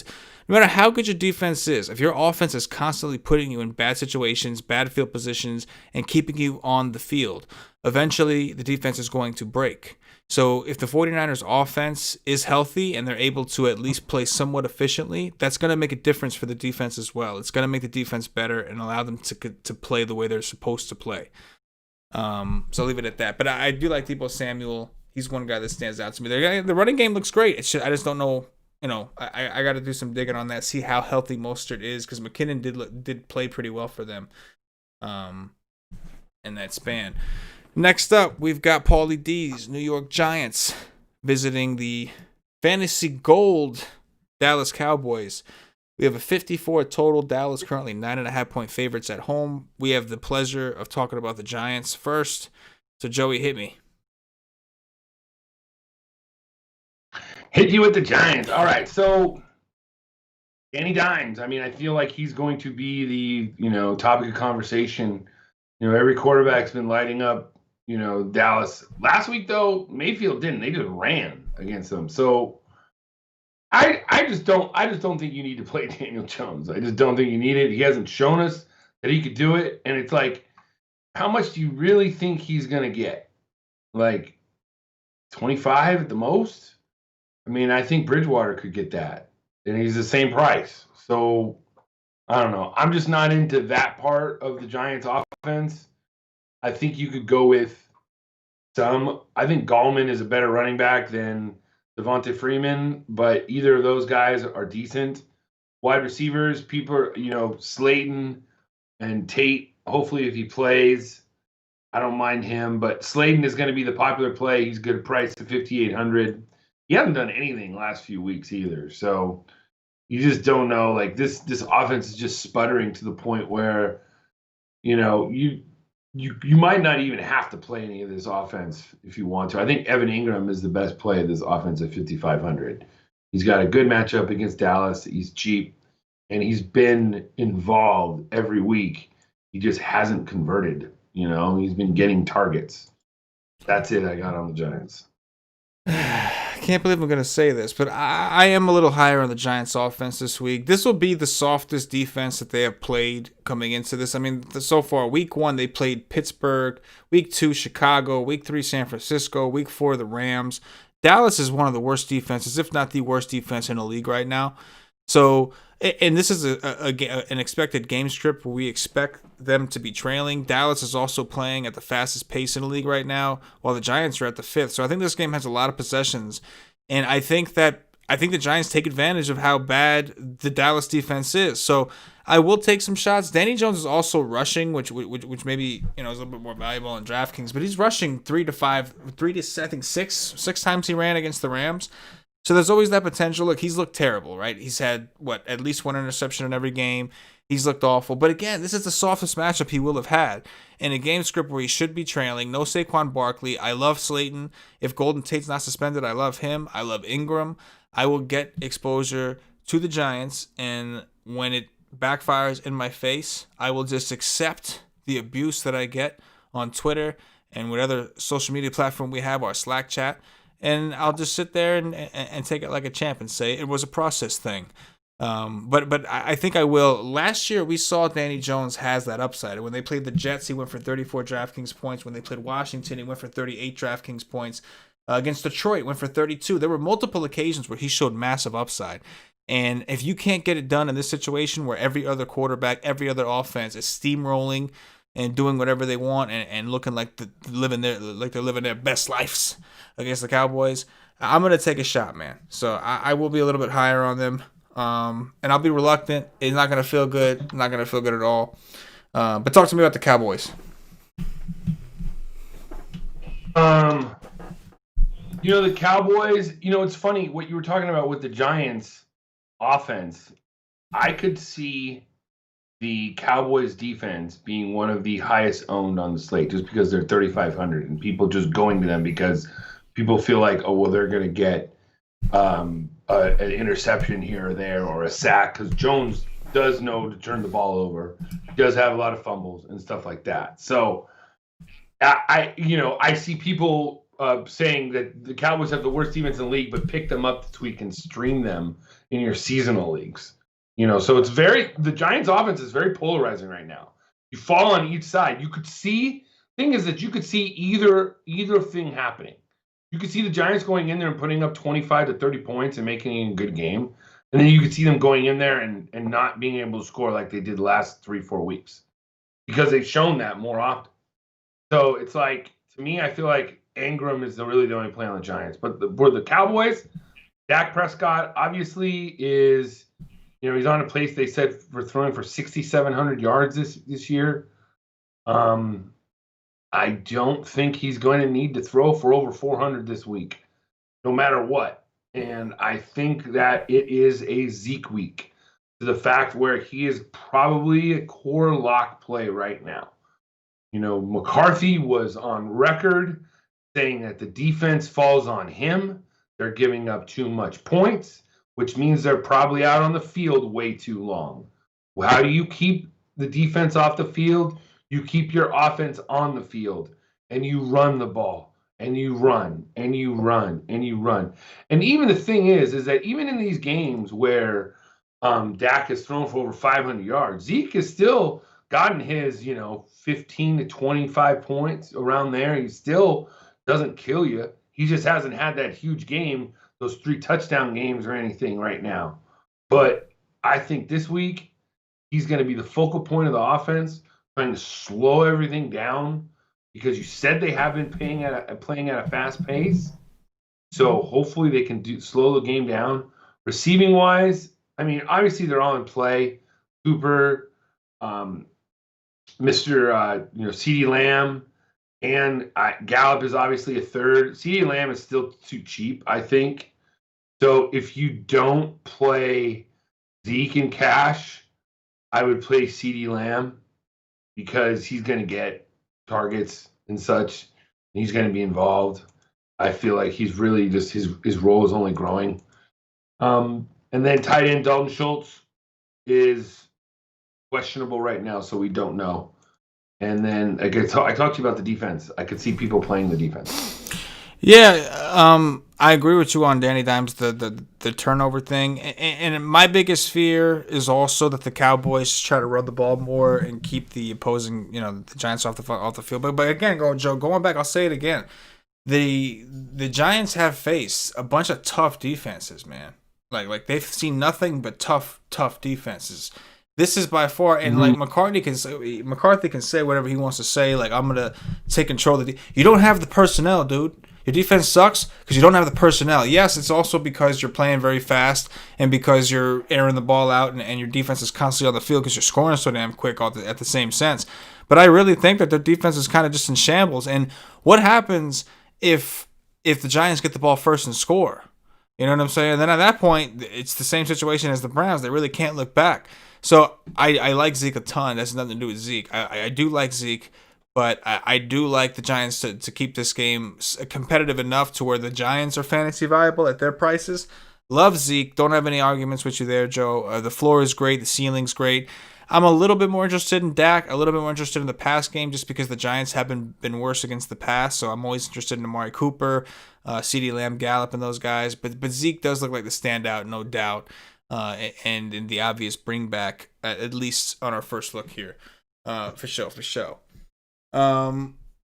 no matter how good your defense is, if your offense is constantly putting you in bad situations, bad field positions, and keeping you on the field, eventually the defense is going to break. So if the 49ers offense is healthy and they're able to at least play somewhat efficiently, that's going to make a difference for the defense as well. It's going to make the defense better and allow them to play the way they're supposed to play. So I'll leave it at that. But I do like Deebo Samuel. He's one guy that stands out to me. The running game looks great. I just don't know. I got to do some digging on that. See how healthy Mostert is, because McKinnon did play pretty well for them, in that span. Next up, we've got Paulie D's New York Giants visiting the Fantasy Gold Dallas Cowboys. We have a 54 total. Dallas currently 9.5-point favorites at home. We have the pleasure of talking about the Giants first. So, Joey, hit me. Hit you with the Giants. All right. So, Danny Dimes. I mean, I feel like he's going to be the, topic of conversation. Every quarterback's been lighting up, Dallas. Last week, though, Mayfield didn't. They just ran against them. So, I just don't think you need to play Daniel Jones. I just don't think you need it. He hasn't shown us that he could do it. And it's like, how much do you really think he's going to get? Like 25 at the most? I mean, I think Bridgewater could get that. And he's the same price. So, I don't know. I'm just not into that part of the Giants offense. I think you could go with I think Gallman is a better running back than Devonta Freeman, but either of those guys are decent. Wide receivers, people, Slayton and Tate, hopefully if he plays, I don't mind him, but Slayton is going to be the popular play. He's good price to 5,800. he hasn't done anything last few weeks either. So you just don't know. Like this offense is just sputtering to the point where, you might not even have to play any of this offense if you want to. I think Evan Ingram is the best play of this offense at 5,500. He's got a good matchup against Dallas. He's cheap, and he's been involved every week. He just hasn't converted. He's been getting targets. That's it I got on the Giants. I can't believe I'm going to say this, but I am a little higher on the Giants offense this week. This will be the softest defense that they have played coming into this. I mean, so far, week 1, they played Pittsburgh. Week 2, Chicago. Week 3, San Francisco. Week 4, the Rams. Dallas is one of the worst defenses, if not the worst defense in the league right now. So, and this is an expected game script where we expect them to be trailing. Dallas is also playing at the fastest pace in the league right now, while the Giants are at the 5th. So I think this game has a lot of possessions, and I think the Giants take advantage of how bad the Dallas defense is. So I will take some shots. Danny Jones is also rushing, which maybe is a little bit more valuable in DraftKings, but he's rushing 3 to 6 times he ran against the Rams. So there's always that potential. Look, he's looked terrible, right? He's had, at least 1 interception in every game. He's looked awful. But again, this is the softest matchup he will have had. In a game script where he should be trailing, no Saquon Barkley. I love Slayton. If Golden Tate's not suspended, I love him. I love Ingram. I will get exposure to the Giants, and when it backfires in my face, I will just accept the abuse that I get on Twitter and whatever social media platform we have, our Slack chat. And I'll just sit there and take it like a champ and say it was a process thing. But I think I will. Last year, we saw Danny Jones has that upside. When they played the Jets, he went for 34 DraftKings points. When they played Washington, he went for 38 DraftKings points. Against Detroit, went for 32. There were multiple occasions where he showed massive upside. And if you can't get it done in this situation where every other quarterback, every other offense is steamrolling and doing whatever they want and looking like they're living their best lives against the Cowboys, I'm going to take a shot, man. So I will be a little bit higher on them. And I'll be reluctant. It's not going to feel good. Not going to feel good at all. But talk to me about the Cowboys. The Cowboys, it's funny what you were talking about with the Giants offense. I could see the Cowboys defense being one of the highest owned on the slate just because they're 3,500 and people just going to them because people feel like, oh, well, they're going to get an interception here or there or a sack because Jones does know to turn the ball over. He does have a lot of fumbles and stuff like that. So I see people saying that the Cowboys have the worst defense in the league, but pick them up this week and stream them in your seasonal leagues. So it's the Giants offense is very polarizing right now. You fall on each side. You could see, thing is that you could see either thing happening. You could see the Giants going in there and putting up 25 to 30 points and making it a good game. And then you could see them going in there and not being able to score like they did the last 3-4 weeks because they've shown that more often. So it's like, to me, I feel like Ingram is really the only play on the Giants. But for the Cowboys, Dak Prescott obviously is, he's on a pace they said for throwing for 6,700 yards this year. I don't think he's going to need to throw for over 400 this week, no matter what. And I think that it is a Zeke week to the fact where he is probably a core lock play right now. McCarthy was on record saying that the defense falls on him. They're giving up too much points, which means they're probably out on the field way too long. Well, how do you keep the defense off the field? You keep your offense on the field, and you run the ball, and you run, and you run, and you run. And even the thing is that even in these games where Dak has thrown for over 500 yards, Zeke has still gotten his, 15 to 25 points around there. He still doesn't kill you. He just hasn't had that huge game, those 3 touchdown games or anything right now. But I think this week he's going to be the focal point of the offense, trying to slow everything down because you said they have been playing at a fast pace. So hopefully they can slow the game down. Receiving wise, I mean, obviously they're all in play. Cooper, Mr. CeeDee Lamb, and Gallup is obviously a third. CeeDee Lamb is still too cheap, I think. So if you don't play Zeke and Cash, I would play CeeDee Lamb because he's going to get targets and such. And he's going to be involved. I feel like he's really just his role is only growing. And then tight end Dalton Schultz is questionable right now, so we don't know. And then I talked to you about the defense. I could see people playing the defense. Yeah, I agree with you on Danny Dimes, the turnover thing. And my biggest fear is also that the Cowboys try to run the ball more and keep the opposing, the Giants off the field. But again, going back, I'll say it again. The Giants have faced a bunch of tough defenses, man. Like they've seen nothing but tough defenses. This is by far, and like McCarthy can say whatever he wants to say. Like, I'm gonna take control of you don't have the personnel, dude. Your defense sucks because you don't have the personnel. Yes, it's also because you're playing very fast and because you're airing the ball out and your defense is constantly on the field because you're scoring so damn quick at the same sense. But I really think that their defense is kind of just in shambles. And what happens if the Giants get the ball first and score? You know what I'm saying? And then at that point, it's the same situation as the Browns. They really can't look back. So I like Zeke a ton. That's nothing to do with Zeke. I do like Zeke. But I do like the Giants to keep this game competitive enough to where the Giants are fantasy viable at their prices. Love Zeke. Don't have any arguments with you there, Joe. The floor is great. The ceiling's great. I'm a little bit more interested in Dak. A little bit more interested in the pass game just because the Giants have been worse against the pass. So I'm always interested in Amari Cooper, CeeDee Lamb, Gallup, and those guys. But Zeke does look like the standout, no doubt. And in the obvious bring back, at least on our first look here. For sure.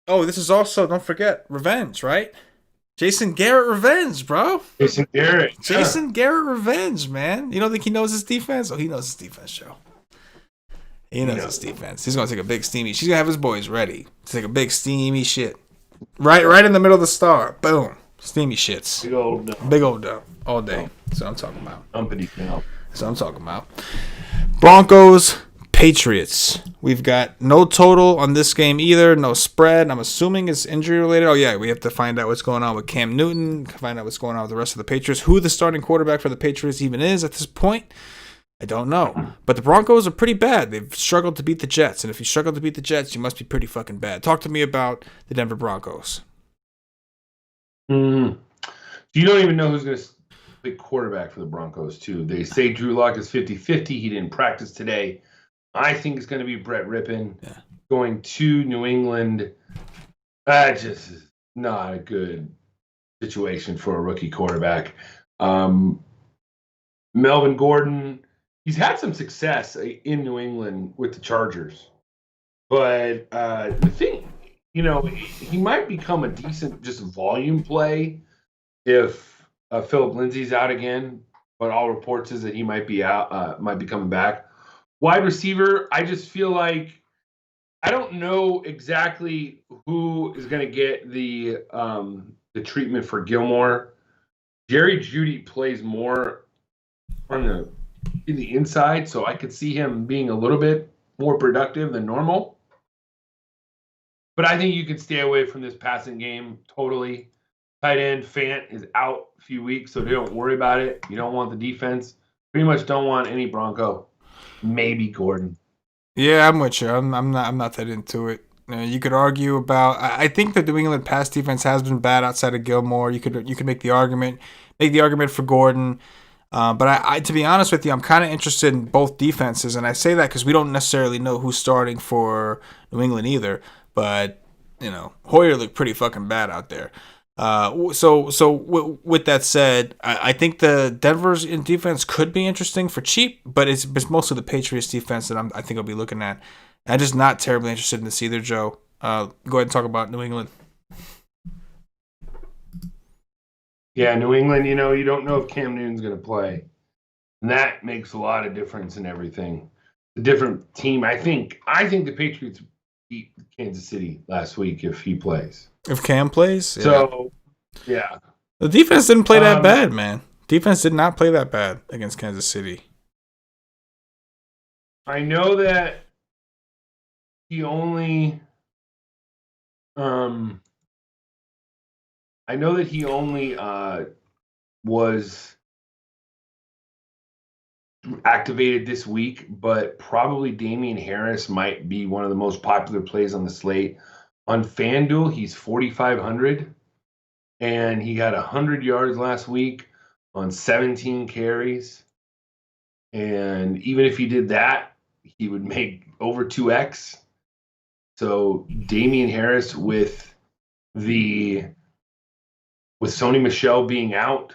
This is also, don't forget, revenge, right? Jason Garrett revenge, bro. Jason Garrett revenge, man. You don't think he knows his defense? Oh, he knows his defense, Joe. He knows his defense. He's gonna take a big steamy. She's gonna have his boys ready to take a big steamy shit. Right in the middle of the star. Boom. Steamy shits. Big old dump. All day. That's what I'm talking about. That's what I'm talking about. Broncos, Patriots. We've got no total on this game either. No spread. I'm assuming it's injury related. Oh, yeah. We have to find out what's going on with Cam Newton. Find out what's going on with the rest of the Patriots. Who the starting quarterback for the Patriots even is at this point, I don't know. But the Broncos are pretty bad. They've struggled to beat the Jets. And if you struggle to beat the Jets, you must be pretty fucking bad. Talk to me about the Denver Broncos. You don't even know who's going to be quarterback for the Broncos, too. They say Drew Lock is 50-50. He didn't practice today. I think it's going to be Brett Rippon going to New England. That just is not a good situation for a rookie quarterback. Melvin Gordon, he's had some success in New England with the Chargers. But the thing, he might become a decent just volume play if Philip Lindsay's out again. But all reports is that he might be out, might be coming back. Wide receiver, I just feel like I don't know exactly who is going to get the treatment for Gilmore. Jerry Jeudy plays more in the inside, so I could see him being a little bit more productive than normal. But I think you can stay away from this passing game totally. Tight end Fant is out a few weeks, so don't worry about it. You don't want the defense. Pretty much don't want any Bronco. Maybe Gordon. Yeah, I'm with you. I'm not that into it. You could argue about. I think the New England pass defense has been bad outside of Gilmore. You could make the argument for Gordon. But I to be honest with you, I'm kind of interested in both defenses, and I say that because we don't necessarily know who's starting for New England either. But Hoyer looked pretty fucking bad out there. So with that said, I think the Denver's in defense could be interesting for cheap, but it's mostly the Patriots defense that I think I'll be looking at. I'm just not terribly interested in this either, Joe. Go ahead and talk about New England. Yeah, New England, you don't know if Cam Newton's going to play. And that makes a lot of difference in everything. The different team. I think the Patriots beat Kansas City last week if he plays. If Cam plays? Yeah. So, yeah. The defense didn't play that bad, man. Defense did not play that bad against Kansas City. I know that he only was activated this week, but probably Damian Harris might be one of the most popular plays on the slate. On FanDuel, he's 4,500, and he got 100 yards last week on 17 carries. And even if he did that, he would make over 2x. So Damian Harris with Sony Michel being out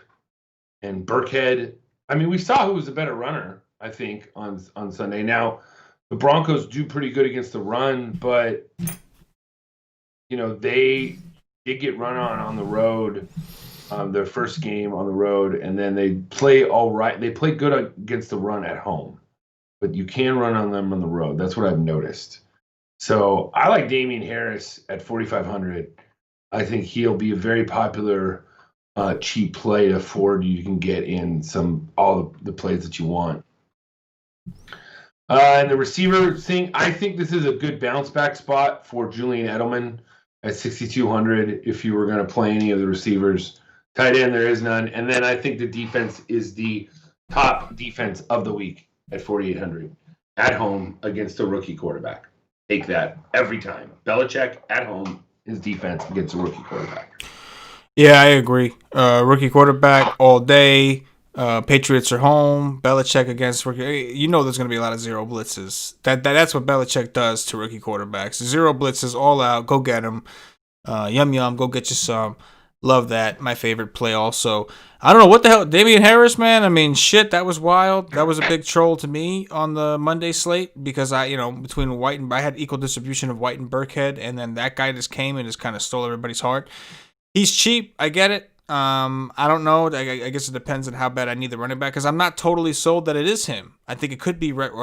and Burkhead. I mean, we saw who was a better runner, I think, on Sunday. Now, the Broncos do pretty good against the run, but they did get run on the road, their first game on the road, and then they play all right. They play good against the run at home, but you can run on them on the road. That's what I've noticed. So I like Damian Harris at 4,500. I think he'll be a very popular cheap play to afford. You can get in all the plays that you want. And the receiver thing, I think this is a good bounce back spot for Julian Edelman at 6,200 if you were going to play any of the receivers. Tight end, there is none. And then I think the defense is the top defense of the week at 4,800 at home against a rookie quarterback. Take that every time. Belichick at home, his defense against a rookie quarterback. Yeah, I agree. Rookie quarterback all day. Patriots are home. Belichick against rookie. There's going to be a lot of zero blitzes. That's what Belichick does to rookie quarterbacks. Zero blitzes, all out. Go get them. Yum yum. Go get you some. Love that. My favorite play also. I don't know what the hell. Damian Harris, man. I mean, shit, that was wild. That was a big troll to me on the Monday slate because between White and I had equal distribution of White and Burkhead, and then that guy just came and just kind of stole everybody's heart. He's cheap. I get it. I don't know. I guess it depends on how bad I need the running back because I'm not totally sold that it is him. I think it could be Rex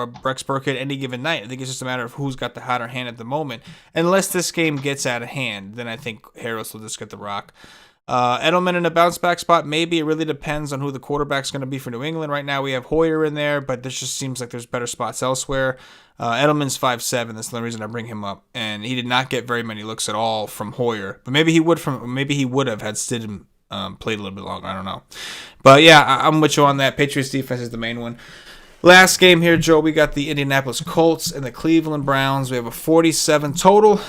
Burkhead any given night. I think it's just a matter of who's got the hotter hand at the moment. Unless this game gets out of hand, then I think Harris will just get the rock. Edelman in a bounce back spot, maybe. It really depends on who the quarterback's going to be for New England. Right now we have Hoyer in there, but this just seems like there's better spots elsewhere. Edelman's 5'7". That's the only reason I bring him up, and he did not get very many looks at all from Hoyer. But maybe he would have had Stidham played a little bit longer. I don't know. But yeah, I'm with you on that. Patriots defense is the main one. Last game here, Joe. We got the Indianapolis Colts and the Cleveland Browns. We have a 47 total.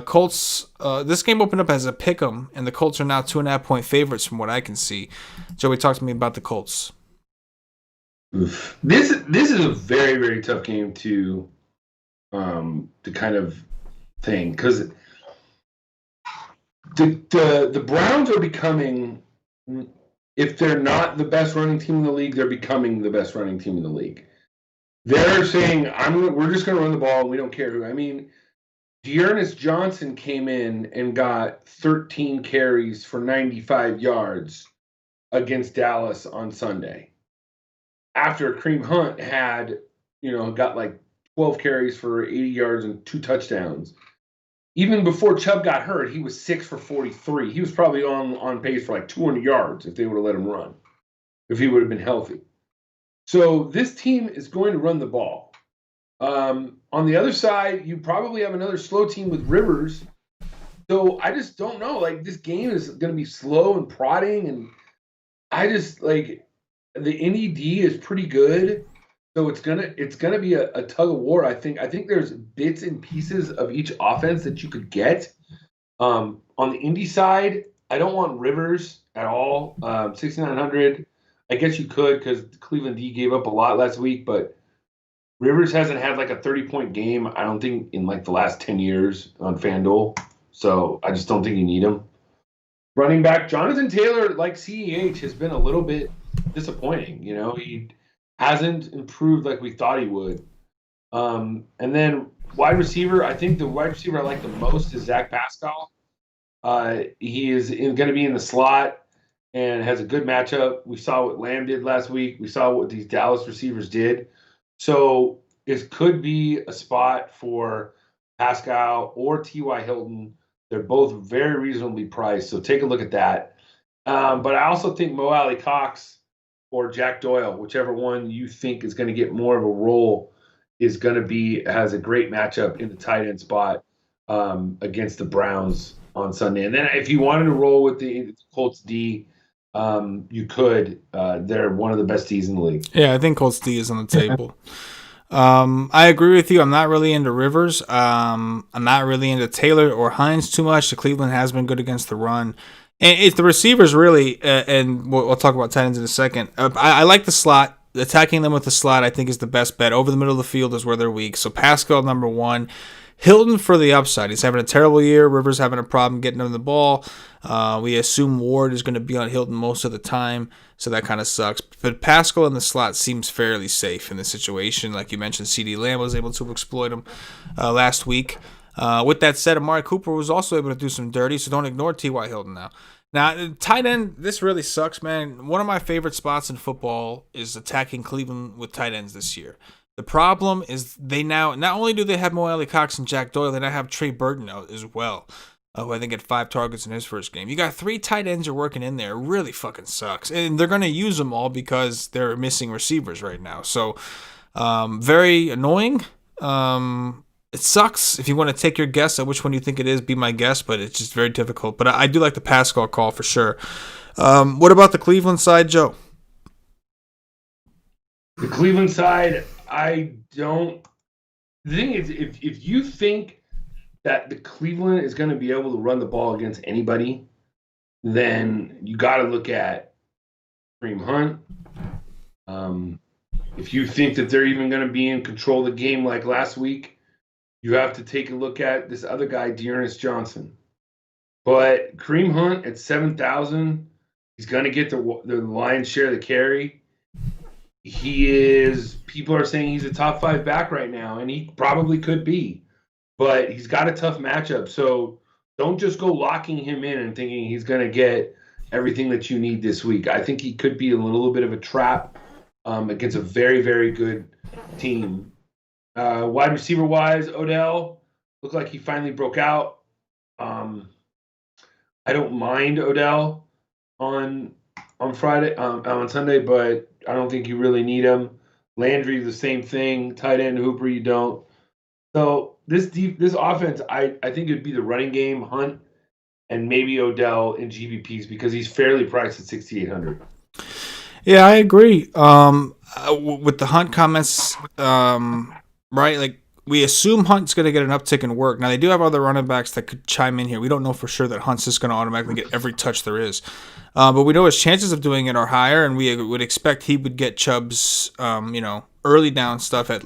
Colts, this game opened up as a pick'em, and the Colts are now 2.5-point favorites from what I can see. Joey, talk to me about the Colts. Oof. This is a very, very tough game to kind of thing because the Browns are becoming, if they're not the best running team in the league, they're becoming the best running team in the league. They're saying, we're just going to run the ball. We don't care who. I mean, Dearness Johnson came in and got 13 carries for 95 yards against Dallas on Sunday. After Kareem Hunt had, got like 12 carries for 80 yards and 2 touchdowns. Even before Chubb got hurt, he was 6 for 43. He was probably on pace for like 200 yards if they would have let him run, if he would have been healthy. So this team is going to run the ball. On the other side, you probably have another slow team with Rivers. So I just don't know. Like, this game is going to be slow and prodding, and I just the NED is pretty good. So it's gonna be a tug of war. I think there's bits and pieces of each offense that you could get. On the Indy side, I don't want Rivers at all. 6,900. I guess you could because Cleveland D gave up a lot last week, but Rivers hasn't had like a 30-point game, I don't think, in like the last 10 years on FanDuel. So I just don't think you need him. Running back, Jonathan Taylor, like CEH, has been a little bit disappointing. He hasn't improved like we thought he would. And then wide receiver, I think the wide receiver I like the most is Zach Pascal. He is going to be in the slot and has a good matchup. We saw what Lamb did last week. We saw what these Dallas receivers did. So it could be a spot for Pascal or T.Y. Hilton. They're both very reasonably priced, so take a look at that. But I also think Mo Alley Cox or Jack Doyle, whichever one you think is going to get more of a role, has a great matchup in the tight end spot against the Browns on Sunday. And then if you wanted to roll with the Colts D, you could. They're one of the best D's in the league. Yeah, I think Colts D is on the table. I agree with you. I'm not really into Rivers. I'm not really into Taylor or Hines too much. The Cleveland has been good against the run. And it's the receivers really, and we'll talk about tight ends in a second. I like the slot. Attacking them with the slot, I think, is the best bet. Over the middle of the field is where they're weak. So Pascal, number one. Hilton for the upside. He's having a terrible year. Rivers having a problem getting him the ball. We assume Ward is going to be on Hilton most of the time, so that kind of sucks. But Pascal in the slot seems fairly safe in this situation. Like you mentioned, CeeDee Lamb was able to exploit him last week. With that said, Amari Cooper was also able to do some dirty, so don't ignore T.Y. Hilton now. Now, tight end, this really sucks, man. One of my favorite spots in football is attacking Cleveland with tight ends this year. The problem is they now, not only do they have Mo Alley Cox and Jack Doyle, they now have Trey Burton out as well, who I think had 5 targets in his first game. You got 3 tight ends you're working in there. It really fucking sucks. And they're going to use them all because they're missing receivers right now. So, very annoying. It sucks. If you want to take your guess at which one you think it is, be my guest, but it's just very difficult. But I do like the Pascal call for sure. What about the Cleveland side, Joe? The Cleveland side, I don't. The thing is, if you think that the Cleveland is going to be able to run the ball against anybody, then you got to look at Kareem Hunt. If you think that they're even going to be in control of the game like last week, you have to take a look at this other guy, Dearness Johnson. But Kareem Hunt at 7,000, he's going to get the lion's share of the carry. People are saying he's a top 5 back right now, and he probably could be. But he's got a tough matchup, so don't just go locking him in and thinking he's going to get everything that you need this week. I think he could be a little bit of a trap against a very, very good team. Wide receiver-wise, Odell looked like he finally broke out. I don't mind Odell on Sunday, but I don't think you really need him. Landry, the same thing. Tight end, Hooper, you don't. So this offense, I think it'd be the running game, Hunt, and maybe Odell in GBPs because he's fairly priced at 6,800. Yeah, I agree. With the Hunt comments, right? Like we assume Hunt's going to get an uptick in work. Now they do have other running backs that could chime in here. We don't know for sure that Hunt's just going to automatically get every touch there is. But we know his chances of doing it are higher, and we would expect he would get Chubb's, early down stuff at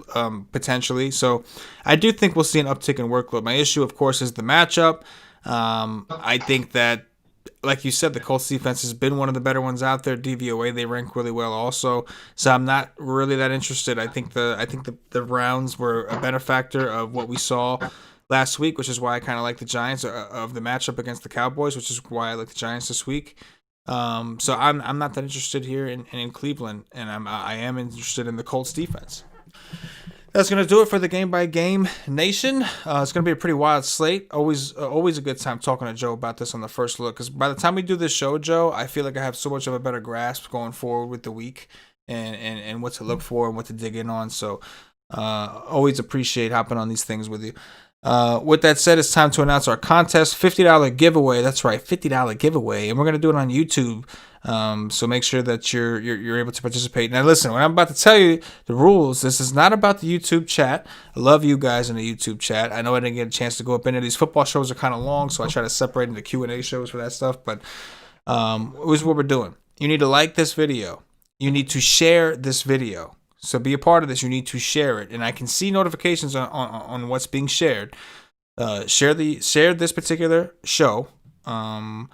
potentially. So I do think we'll see an uptick in workload. My issue, of course, is the matchup. I think that, like you said, the Colts defense has been one of the better ones out there. DVOA, they rank really well also. So I'm not really that interested. I think the Browns were a benefactor of what we saw last week, which is why I kind of like the Giants of the matchup against the Cowboys, which is why I like the Giants this week. So I'm not that interested here in Cleveland, and I am interested in the Colts defense. That's going to do it for the Game by Game Nation. It's going to be a pretty wild slate. Always a good time talking to Joe about this on the first look, because by the time we do this show, Joe, I feel like I have so much of a better grasp going forward with the week and what to look for and what to dig in on. So always appreciate hopping on these things with you. With that said, it's time to announce our contest, $50 giveaway. That's right, $50 giveaway, and we're going to do it on YouTube. So make sure that you're able to participate. Now listen, when I'm about to tell you the rules, this is not about the YouTube chat. I love you guys in the YouTube chat. I know I didn't get a chance to go up into these football shows are kind of long, so I try to separate into Q&A shows for that stuff. But here's what we're doing. You need to like this video. You need to share this video. So be a part of this. You need to share it, and I can see notifications on what's being shared. Share this particular show from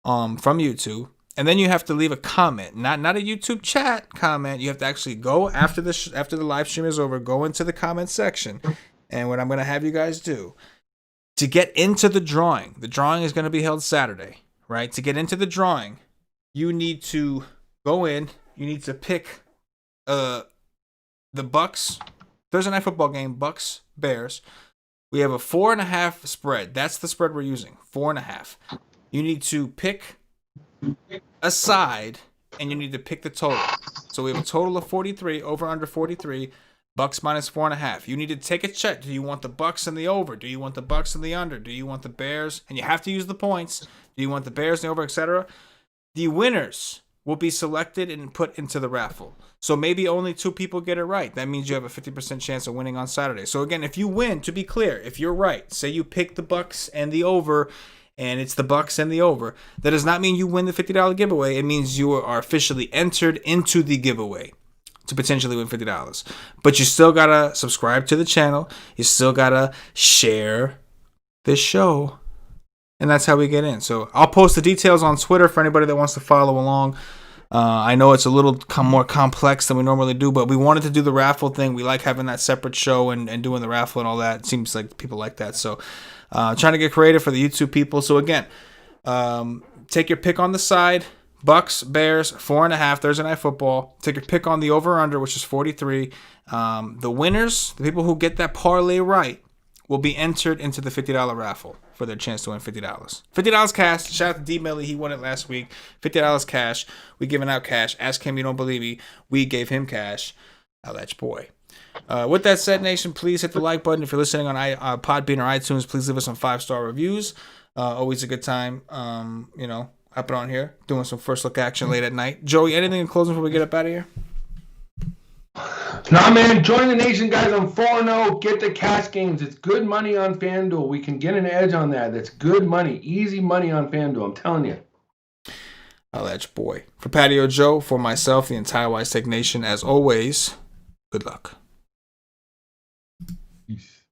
YouTube. And then you have to leave a comment, not a YouTube chat comment. You have to actually go after the live stream is over, go into the comment section. And what I'm going to have you guys do to get into the drawing is going to be held Saturday, right? To get into the drawing, you need to go in. You need to pick the Bucks Thursday night football game, Bucks Bears. We have a 4.5 spread. That's the spread we're using, 4.5. You need to pick a side, and you need to pick the total. So we have a total of 43, over under 43, Bucks minus 4.5. You need to take a check. Do you want the Bucks and the over? Do you want the Bucks and the under? Do you want the Bears? And you have to use the points. Do you want the Bears and the over, etc.? the winners will be selected and put into the raffle. So maybe only 2 people get it right. That means you have a 50% chance of winning on Saturday. So again, if you win, to be clear, if you're right, say you pick the Bucks and the over, and it's the Bucks and the over, that does not mean you win the $50 giveaway. It means you are officially entered into the giveaway to potentially win $50. But you still gotta subscribe to the channel. You still gotta share this show. And that's how we get in. So I'll post the details on Twitter for anybody that wants to follow along. I know it's a little more complex than we normally do, but we wanted to do the raffle thing. We like having that separate show and doing the raffle and all that. It seems like people like that. So trying to get creative for the YouTube people. So again, take your pick on the side. Bucks, Bears, 4.5, Thursday Night Football. Take your pick on the over-under, which is 43. The winners, the people who get that parlay right, will be entered into the $50 raffle for their chance to win $50. $50 cash. Shout out to D. Millie. He won it last week. $50 cash. We giving out cash. Ask him, you don't believe me. We gave him cash. Now that's boy. With that said, Nation, please hit the like button. If you're listening on Podbean or iTunes, please leave us some 5-star reviews. Always a good time, hopping on here, doing some first look action late at night. Joey, anything in closing before we get up out of here? Nah, man, join the Nation, guys. I'm 4-0. Get the cash games. It's good money on FanDuel. We can get an edge on that. That's good money. Easy money on FanDuel. I'm telling you. Oh, that's boy. For Patio Joe, for myself, the entire Wise Tech Nation, as always, good luck. Peace.